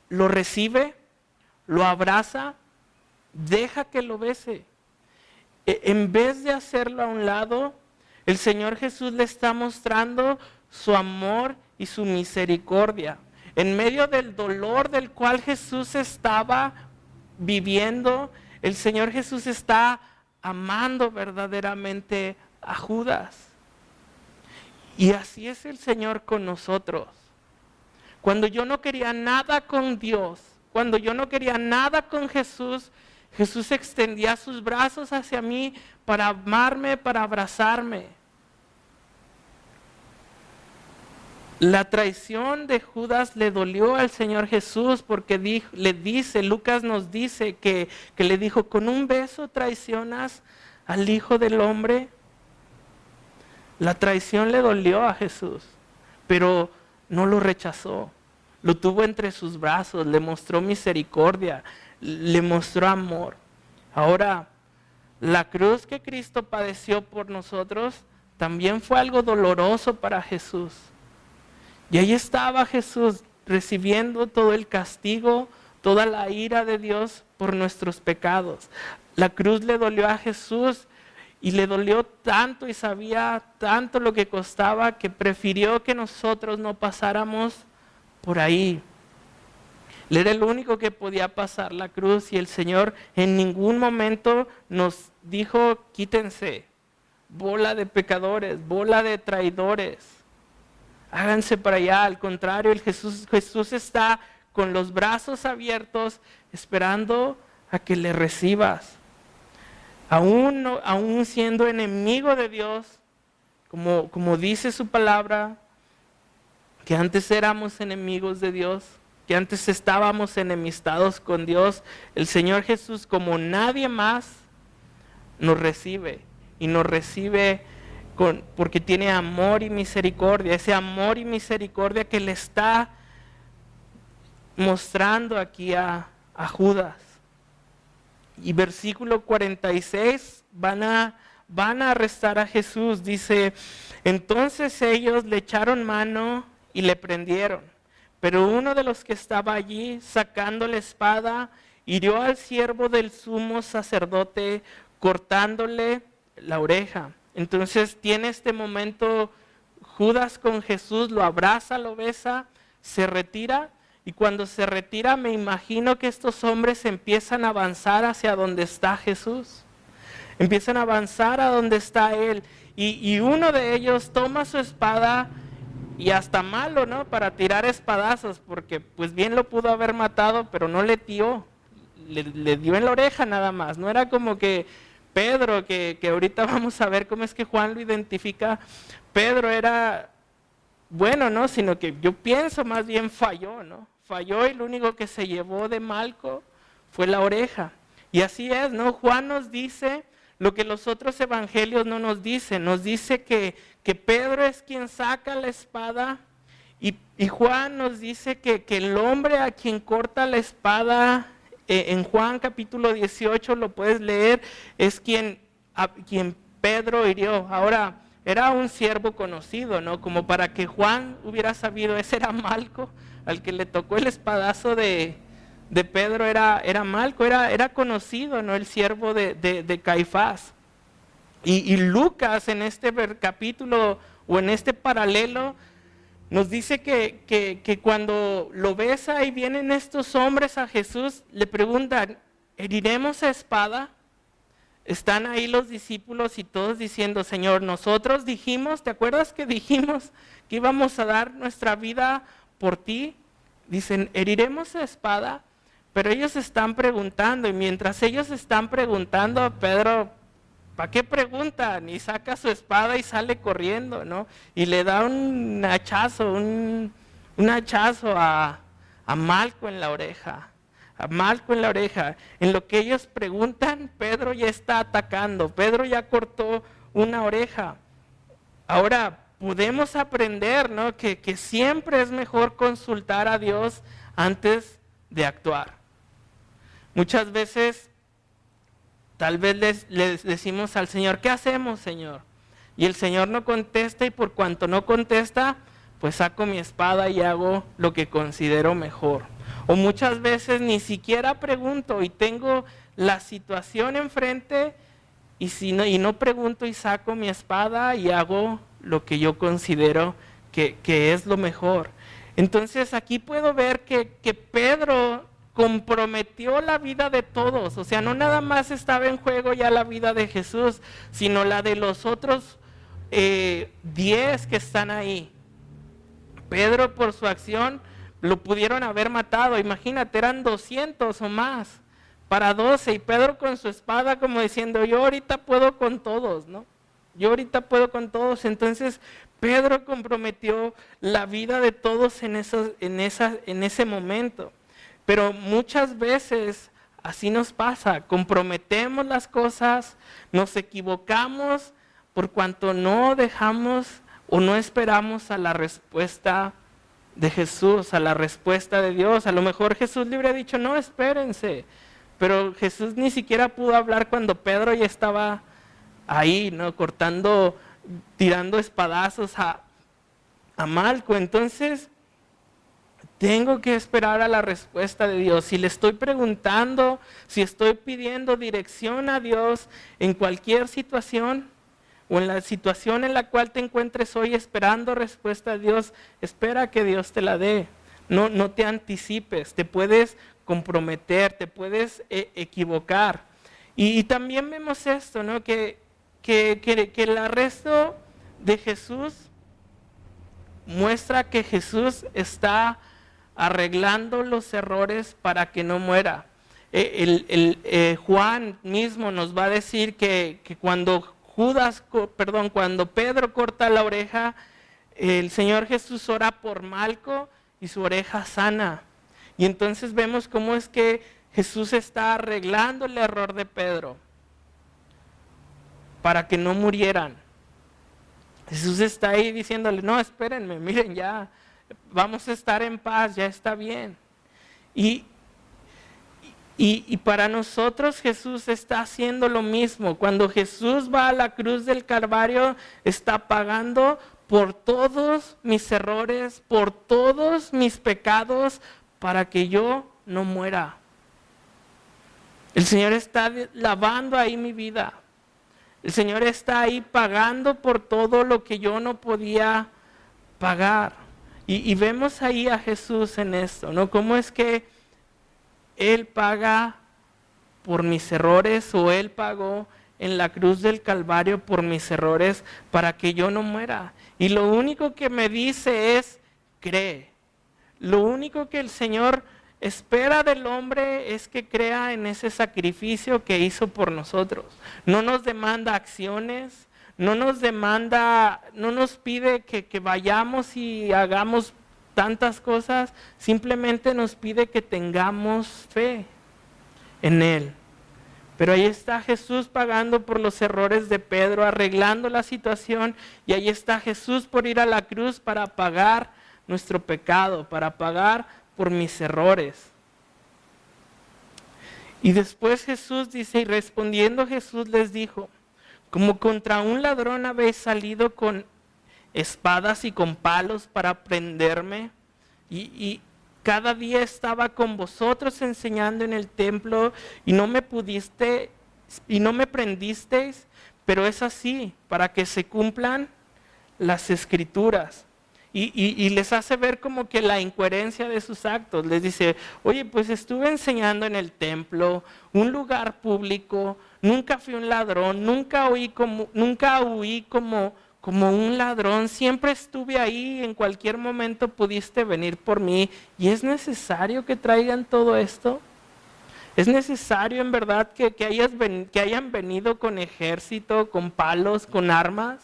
lo recibe, lo abraza, deja que lo bese. En vez de hacerlo a un lado, el Señor Jesús le está mostrando su amor y su misericordia. En medio del dolor del cual Jesús estaba viviendo, el Señor Jesús está amando verdaderamente a Judas. Y así es el Señor con nosotros. Cuando yo no quería nada con Dios, cuando yo no quería nada con Jesús, Jesús extendía sus brazos hacia mí para amarme, para abrazarme. La traición de Judas le dolió al Señor Jesús, porque Lucas nos dice que le dijo: ¿con un beso traicionas al Hijo del Hombre? La traición le dolió a Jesús, pero no lo rechazó. Lo tuvo entre sus brazos, le mostró misericordia, le mostró amor. Ahora, la cruz que Cristo padeció por nosotros también fue algo doloroso para Jesús. Y ahí estaba Jesús recibiendo todo el castigo, toda la ira de Dios por nuestros pecados. La cruz le dolió a Jesús, y le dolió tanto y sabía tanto lo que costaba, que prefirió que nosotros no pasáramos por ahí. Él era el único que podía pasar la cruz, y el Señor en ningún momento nos dijo: quítense, bola de pecadores, bola de traidores, háganse para allá. Al contrario, Jesús está con los brazos abiertos esperando a que le recibas. Aún siendo enemigo de Dios, como dice su palabra, que antes éramos enemigos de Dios, que antes estábamos enemistados con Dios, el Señor Jesús, como nadie más, nos recibe. Y nos recibe porque tiene amor y misericordia. Ese amor y misericordia que le está mostrando aquí a Judas. Y versículo 46, van a arrestar a Jesús. Dice: entonces ellos le echaron mano y le prendieron. Pero uno de los que estaba allí, sacando la espada, hirió al siervo del sumo sacerdote, cortándole la oreja. Entonces tiene este momento Judas con Jesús, lo abraza, lo besa, se retira, y cuando se retira me imagino que estos hombres empiezan a avanzar hacia donde está Jesús. Empiezan a avanzar a donde está Él, y uno de ellos toma su espada, y hasta malo, ¿no? Para tirar espadazos, porque pues bien lo pudo haber matado, pero no le dio, le dio en la oreja nada más. No era como que Pedro, que ahorita vamos a ver cómo es que Juan lo identifica. Pedro era bueno, ¿no? Sino que yo pienso más bien falló, ¿no? Falló, y lo único que se llevó de Malco fue la oreja. Y así es, ¿no? Juan nos dice lo que los otros evangelios no nos dicen. Nos dice que Pedro es quien saca la espada, y Juan nos dice que el hombre a quien corta la espada, en Juan capítulo 18 lo puedes leer, es quien Pedro hirió. Ahora, era un siervo conocido, ¿no? Como para que Juan hubiera sabido, ese era Malco, al que le tocó el espadazo de Pedro era Malco, era conocido, ¿no? El siervo de Caifás. Y Lucas en este capítulo o en este paralelo nos dice que cuando lo besa y vienen estos hombres a Jesús, le preguntan, ¿heriremos a espada? Están ahí los discípulos y todos diciendo, Señor, nosotros dijimos, ¿te acuerdas que dijimos que íbamos a dar nuestra vida por ti? Dicen, ¿heriremos a espada? Pero ellos están preguntando, y mientras ellos están preguntando, Pedro, ¿para qué preguntan? Y saca su espada y sale corriendo, ¿no? Y le da un hachazo, un hachazo a Malco en la oreja. A Malco en la oreja. En lo que ellos preguntan, Pedro ya está atacando. Pedro ya cortó una oreja. Ahora, podemos aprender, ¿no? Que siempre es mejor consultar a Dios antes de actuar. Muchas veces, tal vez les decimos al Señor, ¿qué hacemos, Señor? Y el Señor no contesta, y por cuanto no contesta, pues saco mi espada y hago lo que considero mejor. O muchas veces ni siquiera pregunto y tengo la situación enfrente, y no pregunto y saco mi espada y hago lo que yo considero que es lo mejor. Entonces aquí puedo ver que Pedro comprometió la vida de todos. O sea, no nada más estaba en juego ya la vida de Jesús, sino la de los otros 10 que están ahí. Pedro, por su acción, lo pudieron haber matado. Imagínate, eran 200 o más para 12, y Pedro con su espada como diciendo, yo ahorita puedo con todos, ¿no? Yo ahorita puedo con todos. Entonces Pedro comprometió la vida de todos en ese momento. Pero muchas veces así nos pasa, comprometemos las cosas, nos equivocamos por cuanto no dejamos o no esperamos a la respuesta de Jesús, a la respuesta de Dios. A lo mejor Jesús le hubiera dicho, no, espérense, pero Jesús ni siquiera pudo hablar cuando Pedro ya estaba ahí, ¿no? Cortando, tirando espadazos a Malco. Entonces, tengo que esperar a la respuesta de Dios. Si le estoy preguntando, si estoy pidiendo dirección a Dios en cualquier situación, o en la situación en la cual te encuentres hoy esperando respuesta de Dios, espera que Dios te la dé. No te anticipes, te puedes comprometer, te puedes equivocar. Y también vemos esto, ¿no? Que el arresto de Jesús muestra que Jesús está arreglando los errores para que no muera. Juan mismo nos va a decir que cuando Pedro corta la oreja, el Señor Jesús ora por Malco y su oreja sana. Y entonces vemos cómo es que Jesús está arreglando el error de Pedro para que no murieran. Jesús está ahí diciéndole, no, espérenme, miren, ya vamos a estar en paz, ya está bien. Y para nosotros Jesús está haciendo lo mismo. Cuando Jesús va a la cruz del Calvario, está pagando por todos mis errores, por todos mis pecados, para que yo no muera. El Señor está lavando ahí mi vida. El Señor está ahí pagando por todo lo que yo no podía pagar. Y vemos ahí a Jesús en esto, ¿no? ¿Cómo es que Él paga por mis errores, o Él pagó en la cruz del Calvario por mis errores para que yo no muera? Y lo único que me dice es, cree. Lo único que el Señor espera del hombre es que crea en ese sacrificio que hizo por nosotros. No nos demanda acciones, no nos pide que vayamos y hagamos tantas cosas, simplemente nos pide que tengamos fe en Él. Pero ahí está Jesús pagando por los errores de Pedro, arreglando la situación, y ahí está Jesús por ir a la cruz para pagar nuestro pecado, para pagar por mis errores. Y después Jesús dice, y respondiendo Jesús les dijo, como contra un ladrón habéis salido con espadas y con palos para prenderme, y cada día estaba con vosotros enseñando en el templo, y no me prendisteis, pero es así, para que se cumplan las Escrituras. Y les hace ver como que la incoherencia de sus actos. Les dice, oye, pues estuve enseñando en el templo, un lugar público, nunca fui un ladrón, nunca huí como un ladrón, siempre estuve ahí, en cualquier momento pudiste venir por mí. ¿Y es necesario que traigan todo esto? ¿Es necesario en verdad que hayan venido con ejército, con palos, con armas?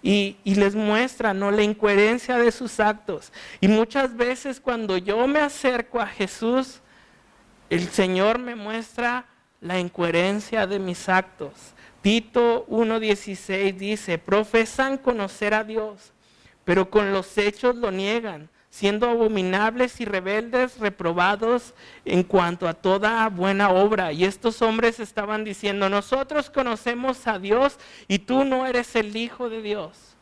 Y les muestra, ¿no?, la incoherencia de sus actos. Y muchas veces cuando yo me acerco a Jesús, el Señor me muestra la incoherencia de mis actos. Tito 1:16 dice, profesan conocer a Dios, pero con los hechos lo niegan, siendo abominables y rebeldes, reprobados en cuanto a toda buena obra. Y estos hombres estaban diciendo, nosotros conocemos a Dios y tú no eres el Hijo de Dios.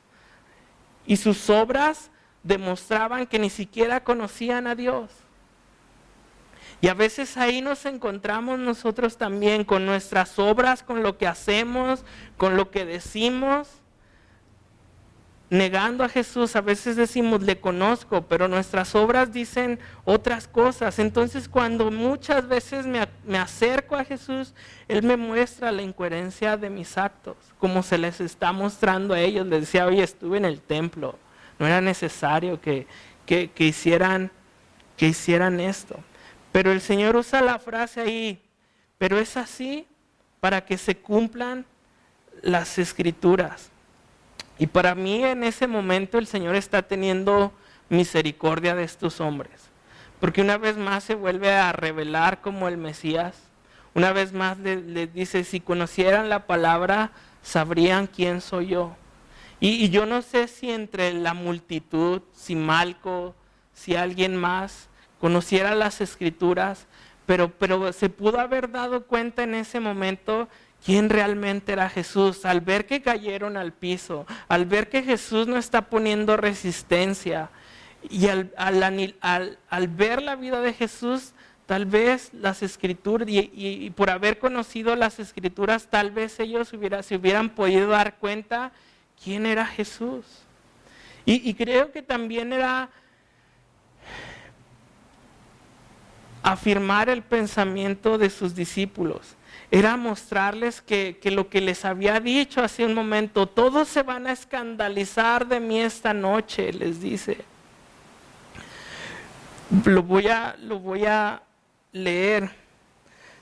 Y sus obras demostraban que ni siquiera conocían a Dios. Y a veces ahí nos encontramos nosotros también con nuestras obras, con lo que hacemos, con lo que decimos, negando a Jesús. A veces decimos, le conozco, pero nuestras obras dicen otras cosas. Entonces cuando muchas veces me acerco a Jesús, Él me muestra la incoherencia de mis actos, como se les está mostrando a ellos. Les decía, oye, estuve en el templo, no era necesario que hicieran esto. Pero el Señor usa la frase ahí, pero es así para que se cumplan las Escrituras. Y para mí en ese momento el Señor está teniendo misericordia de estos hombres, porque una vez más se vuelve a revelar como el Mesías. Una vez más les dice, si conocieran la palabra, sabrían quién soy yo. Y yo no sé si entre la multitud, si Malco, si alguien más conociera las Escrituras, pero se pudo haber dado cuenta en ese momento quién realmente era Jesús, al ver que cayeron al piso, al ver que Jesús no está poniendo resistencia, y al ver la vida de Jesús, tal vez las Escrituras, y por haber conocido las Escrituras, tal vez ellos se hubieran podido dar cuenta quién era Jesús. Y creo que también era afirmar el pensamiento de sus discípulos. Era mostrarles que lo que les había dicho hace un momento, todos se van a escandalizar de mí esta noche, les dice. Lo voy a leer.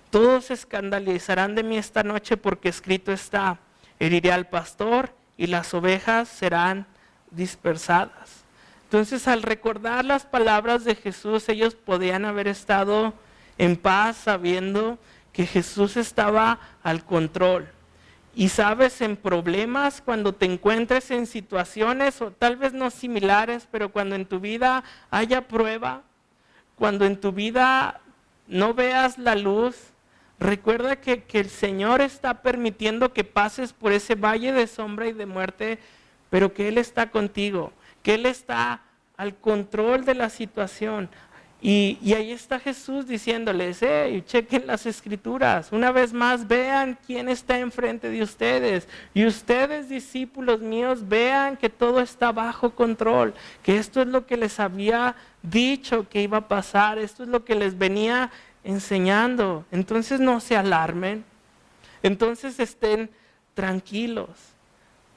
Todos se escandalizarán de mí esta noche porque escrito está, heriré al pastor y las ovejas serán dispersadas. Entonces, al recordar las palabras de Jesús, ellos podían haber estado en paz sabiendo que Jesús estaba al control. Y sabes, en problemas, cuando te encuentres en situaciones, o tal vez no similares, pero cuando en tu vida haya prueba, cuando en tu vida no veas la luz, recuerda que el Señor está permitiendo que pases por ese valle de sombra y de muerte, pero que Él está contigo, que Él está al control de la situación. Y ahí está Jesús diciéndoles, chequen las Escrituras, una vez más vean quién está enfrente de ustedes, y ustedes, discípulos míos, vean que todo está bajo control, que esto es lo que les había dicho que iba a pasar, esto es lo que les venía enseñando. Entonces no se alarmen, entonces estén tranquilos,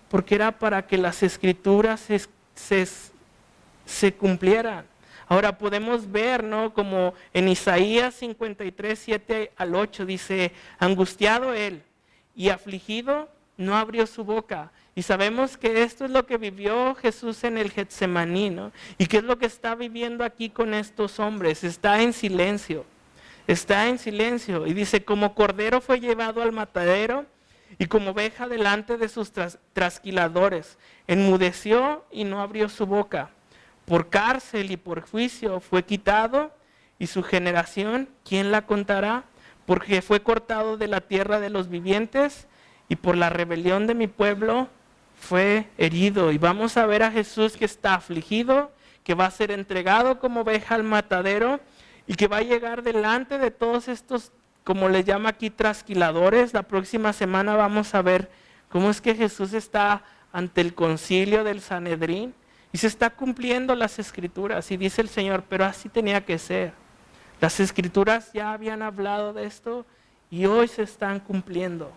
porque era para que las Escrituras se cumplieran. Ahora podemos ver, ¿no? Como en Isaías 53, 7 al 8 dice, angustiado él y afligido, no abrió su boca. Y sabemos que esto es lo que vivió Jesús en el Getsemaní, ¿no? Y qué es lo que está viviendo aquí con estos hombres. Está en silencio. Y dice, como cordero fue llevado al matadero y como oveja delante de sus trasquiladores. Enmudeció y no abrió su boca. Por cárcel y por juicio fue quitado, y su generación, ¿quién la contará? Porque fue cortado de la tierra de los vivientes, y por la rebelión de mi pueblo fue herido. Y vamos a ver a Jesús que está afligido, que va a ser entregado como oveja al matadero, y que va a llegar delante de todos estos, como les llama aquí, trasquiladores. La próxima semana vamos a ver cómo es que Jesús está ante el concilio del Sanedrín, y se está cumpliendo las Escrituras, y dice el Señor, pero así tenía que ser. Las Escrituras ya habían hablado de esto, y hoy se están cumpliendo.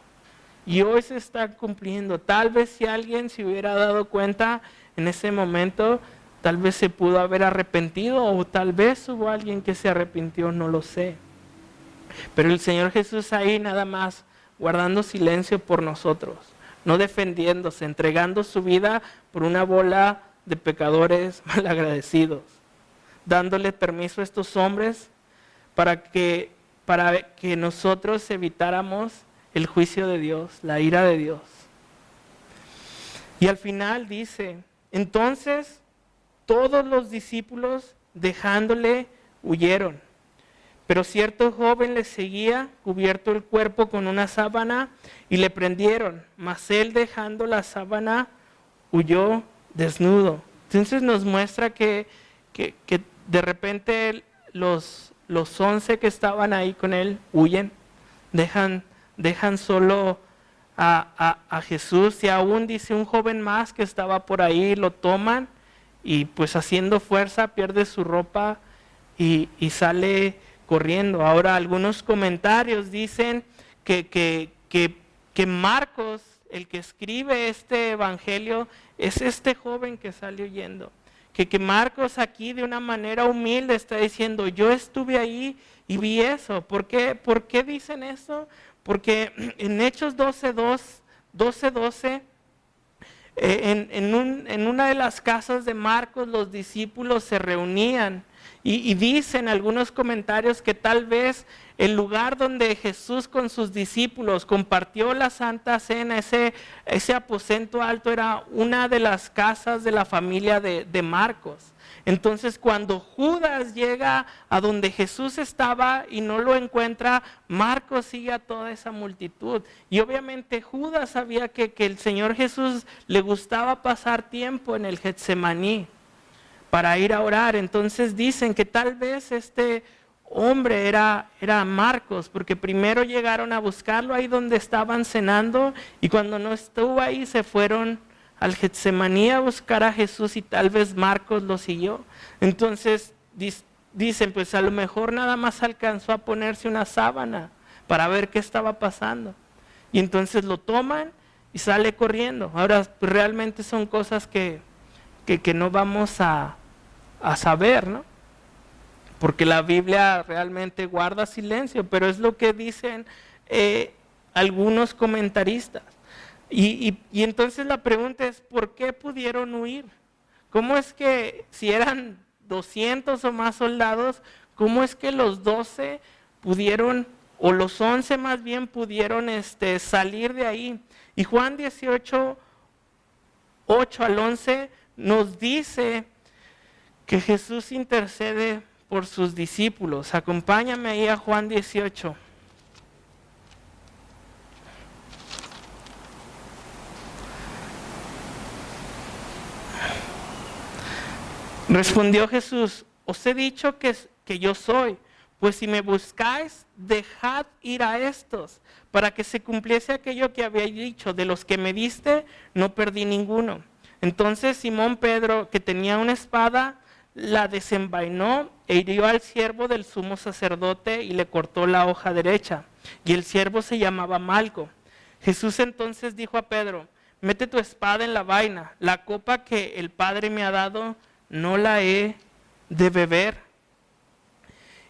Tal vez si alguien se hubiera dado cuenta en ese momento, tal vez se pudo haber arrepentido, o tal vez hubo alguien que se arrepintió, no lo sé. Pero el Señor Jesús ahí nada más guardando silencio por nosotros, no defendiéndose, entregando su vida por una bola de pecadores malagradecidos, dándole permiso a estos hombres para que nosotros evitáramos el juicio de Dios, la ira de Dios. Y al final dice, entonces todos los discípulos dejándole huyeron, pero cierto joven le seguía, cubierto el cuerpo con una sábana, y le prendieron, mas él dejando la sábana huyó desnudo. Entonces nos muestra que de repente los 11 que estaban ahí con él huyen, dejan solo a Jesús, y aún dice un joven más que estaba por ahí, lo toman y pues haciendo fuerza pierde su ropa y sale corriendo. Ahora algunos comentarios dicen que Marcos, el que escribe este evangelio, es este joven que sale huyendo. Que Marcos aquí de una manera humilde está diciendo, yo estuve ahí y vi eso. ¿Por qué dicen eso? Porque en Hechos 12:12, en una de las casas de Marcos los discípulos se reunían. Y dicen algunos comentarios que tal vez el lugar donde Jesús con sus discípulos compartió la Santa Cena, ese aposento alto, era una de las casas de la familia de Marcos. Entonces cuando Judas llega a donde Jesús estaba y no lo encuentra, Marcos sigue a toda esa multitud. Y obviamente Judas sabía que el Señor Jesús le gustaba pasar tiempo en el Getsemaní para ir a orar. Entonces dicen que tal vez este hombre era Marcos, porque primero llegaron a buscarlo ahí donde estaban cenando, y cuando no estuvo ahí se fueron al Getsemaní a buscar a Jesús, y tal vez Marcos lo siguió. Entonces dicen, pues a lo mejor nada más alcanzó a ponerse una sábana para ver qué estaba pasando, y entonces lo toman y sale corriendo. Ahora pues, realmente son cosas que no vamos a saber, ¿no? Porque la Biblia realmente guarda silencio, pero es lo que dicen algunos comentaristas. Y entonces la pregunta es, ¿por qué pudieron huir? ¿Cómo es que si eran 200 o más soldados, cómo es que los 12 pudieron, o los 11 más bien pudieron salir de ahí? Y Juan 18, 8 al 11 nos dice que Jesús intercede por sus discípulos. Acompáñame ahí a Juan 18. Respondió Jesús: os he dicho que yo soy. Pues si me buscáis, dejad ir a estos, para que se cumpliese aquello que había dicho: de los que me diste, no perdí ninguno. Entonces Simón Pedro, que tenía una espada, la desenvainó e hirió al siervo del sumo sacerdote y le cortó la oja derecha. Y el siervo se llamaba Malco. Jesús entonces dijo a Pedro: mete tu espada en la vaina. La copa que el Padre me ha dado, no la he de beber.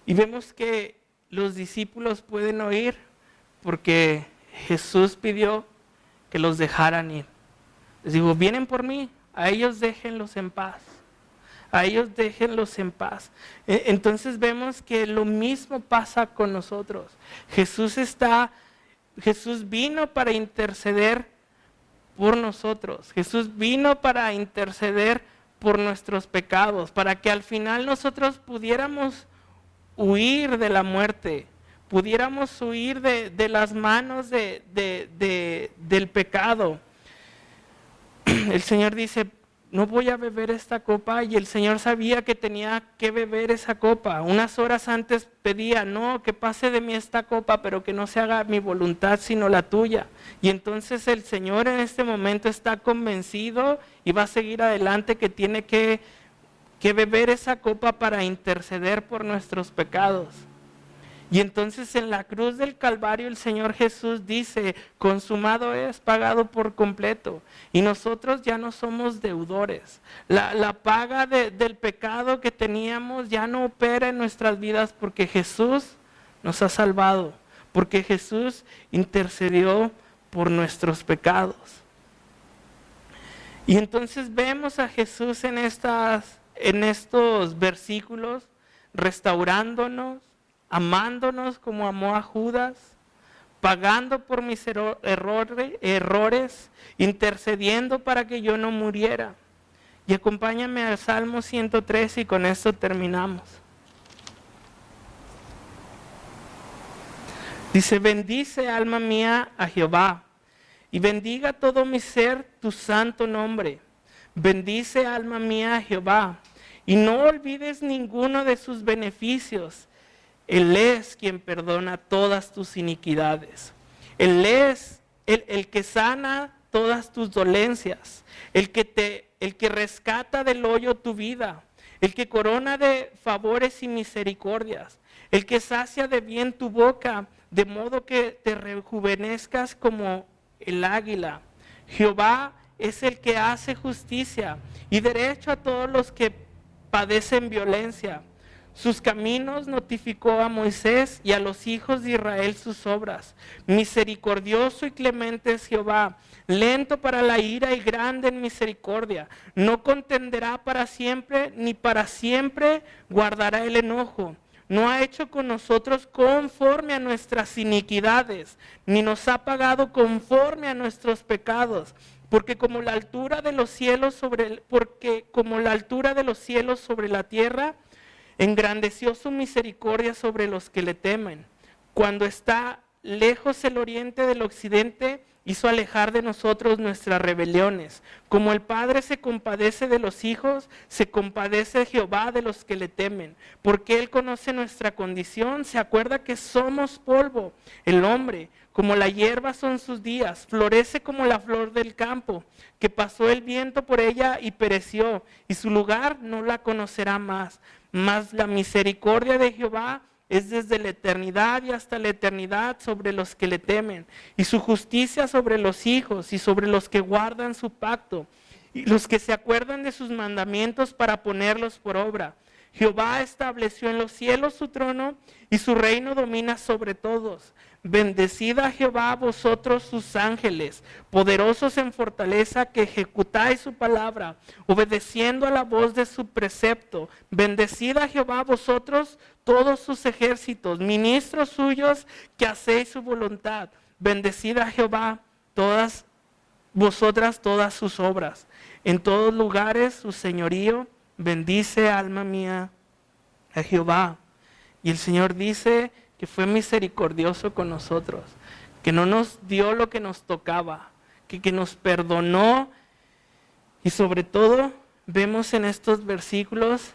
Y vemos que los discípulos pueden oír porque Jesús pidió que los dejaran ir. Les digo: vienen por mí, a ellos déjenlos en paz. A ellos déjenlos en paz. Entonces vemos que lo mismo pasa con nosotros. Jesús vino para interceder por nosotros. Jesús vino para interceder por nuestros pecados, para que al final nosotros pudiéramos huir de la muerte, pudiéramos huir de las manos del pecado. El Señor dice: no voy a beber esta copa, y el Señor sabía que tenía que beber esa copa. Unas horas antes pedía: no, que pase de mí esta copa, pero que no se haga mi voluntad sino la tuya. Y entonces el Señor en este momento está convencido y va a seguir adelante, que tiene que beber esa copa para interceder por nuestros pecados. Y entonces en la cruz del Calvario el Señor Jesús dice: consumado es, pagado por completo. Y nosotros ya no somos deudores. La paga del pecado que teníamos ya no opera en nuestras vidas, porque Jesús nos ha salvado, porque Jesús intercedió por nuestros pecados. Y entonces vemos a Jesús en estos versículos restaurándonos, amándonos como amó a Judas, pagando por mis errores, intercediendo para que yo no muriera. Y acompáñame al Salmo 103 y con esto terminamos. Dice: bendice, alma mía, a Jehová, y bendiga todo mi ser tu santo nombre. Bendice, alma mía, a Jehová, y no olvides ninguno de sus beneficios. Él es quien perdona todas tus iniquidades. Él es el que sana todas tus dolencias, el que rescata del hoyo tu vida, el que corona de favores y misericordias, el que sacia de bien tu boca, de modo que te rejuvenezcas como el águila. Jehová es el que hace justicia y derecho a todos los que padecen violencia. Sus caminos notificó a Moisés, y a los hijos de Israel sus obras. Misericordioso y clemente es Jehová, lento para la ira y grande en misericordia. No contenderá para siempre, ni para siempre guardará el enojo. No ha hecho con nosotros conforme a nuestras iniquidades, ni nos ha pagado conforme a nuestros pecados. Porque como la altura de los cielos sobre la tierra, engrandeció su misericordia sobre los que le temen. Cuando está lejos el oriente del occidente, hizo alejar de nosotros nuestras rebeliones. Como el Padre se compadece de los hijos, se compadece Jehová de los que le temen. Porque Él conoce nuestra condición, se acuerda que somos polvo. El hombre, como la hierba son sus días, florece como la flor del campo, que pasó el viento por ella y pereció, y su lugar no la conocerá más. Mas la misericordia de Jehová es desde la eternidad y hasta la eternidad sobre los que le temen, y su justicia sobre los hijos y sobre los que guardan su pacto, y los que se acuerdan de sus mandamientos para ponerlos por obra. Jehová estableció en los cielos su trono, y su reino domina sobre todos. Bendecid a Jehová vosotros sus ángeles, poderosos en fortaleza, que ejecutáis su palabra, obedeciendo a la voz de su precepto. Bendecid a Jehová vosotros todos sus ejércitos, ministros suyos, que hacéis su voluntad. Bendecid a Jehová vosotras todas sus obras. En todos lugares su señorío. Bendice, alma mía, a Jehová. Y el Señor dice que fue misericordioso con nosotros, que no nos dio lo que nos tocaba, que nos perdonó, y sobre todo vemos en estos versículos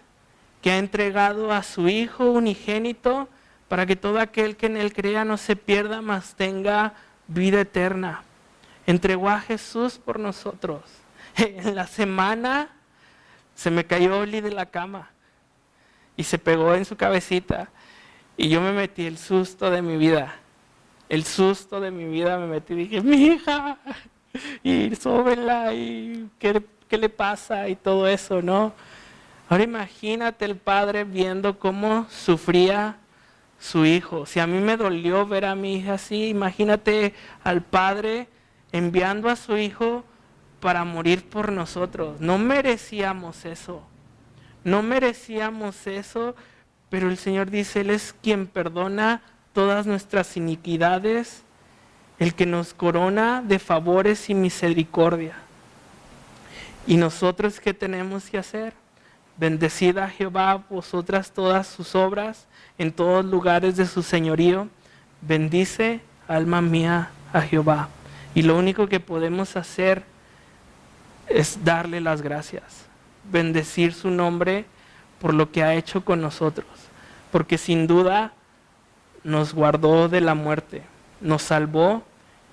que ha entregado a su Hijo unigénito para que todo aquel que en Él crea no se pierda, mas tenga vida eterna. Entregó a Jesús por nosotros. En la semana se me cayó Oli de la cama y se pegó en su cabecita y yo me metí el susto de mi vida. El susto de mi vida me metí y dije, mi hija, y sóbenla, y ¿qué le pasa? Y todo eso, ¿no? Ahora imagínate el padre viendo cómo sufría su hijo. Si a mí me dolió ver a mi hija así, imagínate al padre enviando a su hijo para morir por nosotros. No merecíamos eso. No merecíamos eso, pero el Señor dice, Él es quien perdona todas nuestras iniquidades, el que nos corona de favores y misericordia. ¿Y nosotros qué tenemos que hacer? Bendecid a Jehová vosotras todas sus obras en todos lugares de su señorío. Bendice, alma mía, a Jehová. Y lo único que podemos hacer es darle las gracias, bendecir su nombre por lo que ha hecho con nosotros, porque sin duda nos guardó de la muerte, nos salvó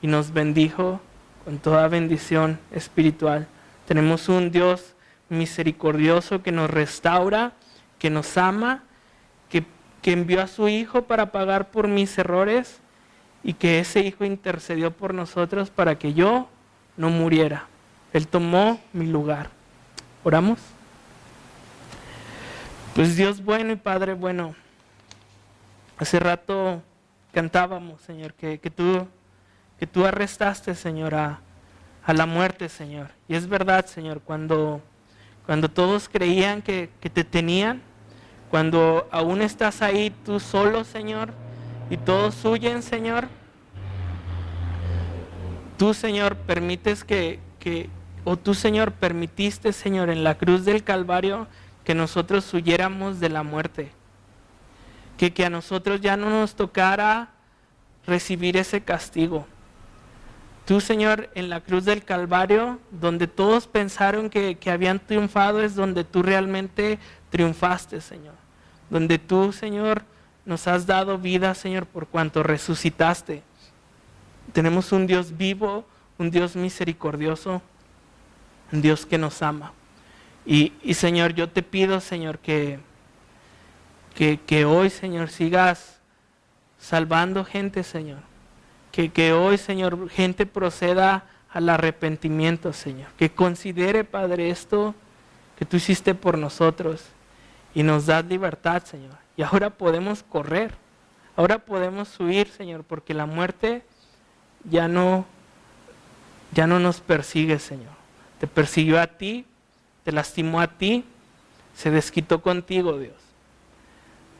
y nos bendijo con toda bendición espiritual. Tenemos un Dios misericordioso que nos restaura, que nos ama, que envió a su Hijo para pagar por mis errores y que ese Hijo intercedió por nosotros para que yo no muriera. Él tomó mi lugar. ¿Oramos? Pues Dios bueno y Padre bueno, hace rato cantábamos, Señor, que tú arrestaste, Señor, a la muerte, Señor. Y es verdad, Señor, cuando todos creían que te tenían, cuando aún estás ahí tú solo, Señor, y todos huyen, Señor, tú, Señor, tú, Señor, permitiste, Señor, en la cruz del Calvario que nosotros huyéramos de la muerte. Que a nosotros ya no nos tocara recibir ese castigo. Tú, Señor, en la cruz del Calvario, donde todos pensaron que habían triunfado, es donde tú realmente triunfaste, Señor. Donde tú, Señor, nos has dado vida, Señor, por cuanto resucitaste. Tenemos un Dios vivo, un Dios misericordioso, un Dios que nos ama. Y Señor, yo te pido, Señor, que hoy, Señor, sigas salvando gente, Señor. Que hoy, Señor, gente proceda al arrepentimiento, Señor. Que considere, Padre, esto que tú hiciste por nosotros y nos das libertad, Señor. Y ahora podemos correr, ahora podemos huir, Señor, porque la muerte ya no nos persigue, Señor. Te persiguió a ti, te lastimó a ti, se desquitó contigo, Dios.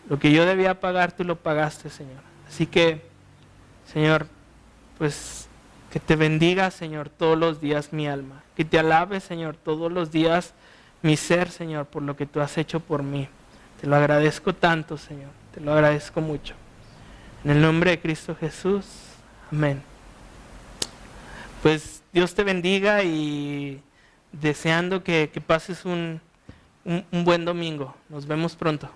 Lo que yo debía pagar, tú lo pagaste, Señor. Así que, Señor, pues que te bendiga, Señor, todos los días mi alma. Que te alabe, Señor, todos los días mi ser, Señor, por lo que tú has hecho por mí. Te lo agradezco tanto, Señor. Te lo agradezco mucho. En el nombre de Cristo Jesús. Amén. Pues Dios te bendiga y deseando que pases un buen domingo. Nos vemos pronto.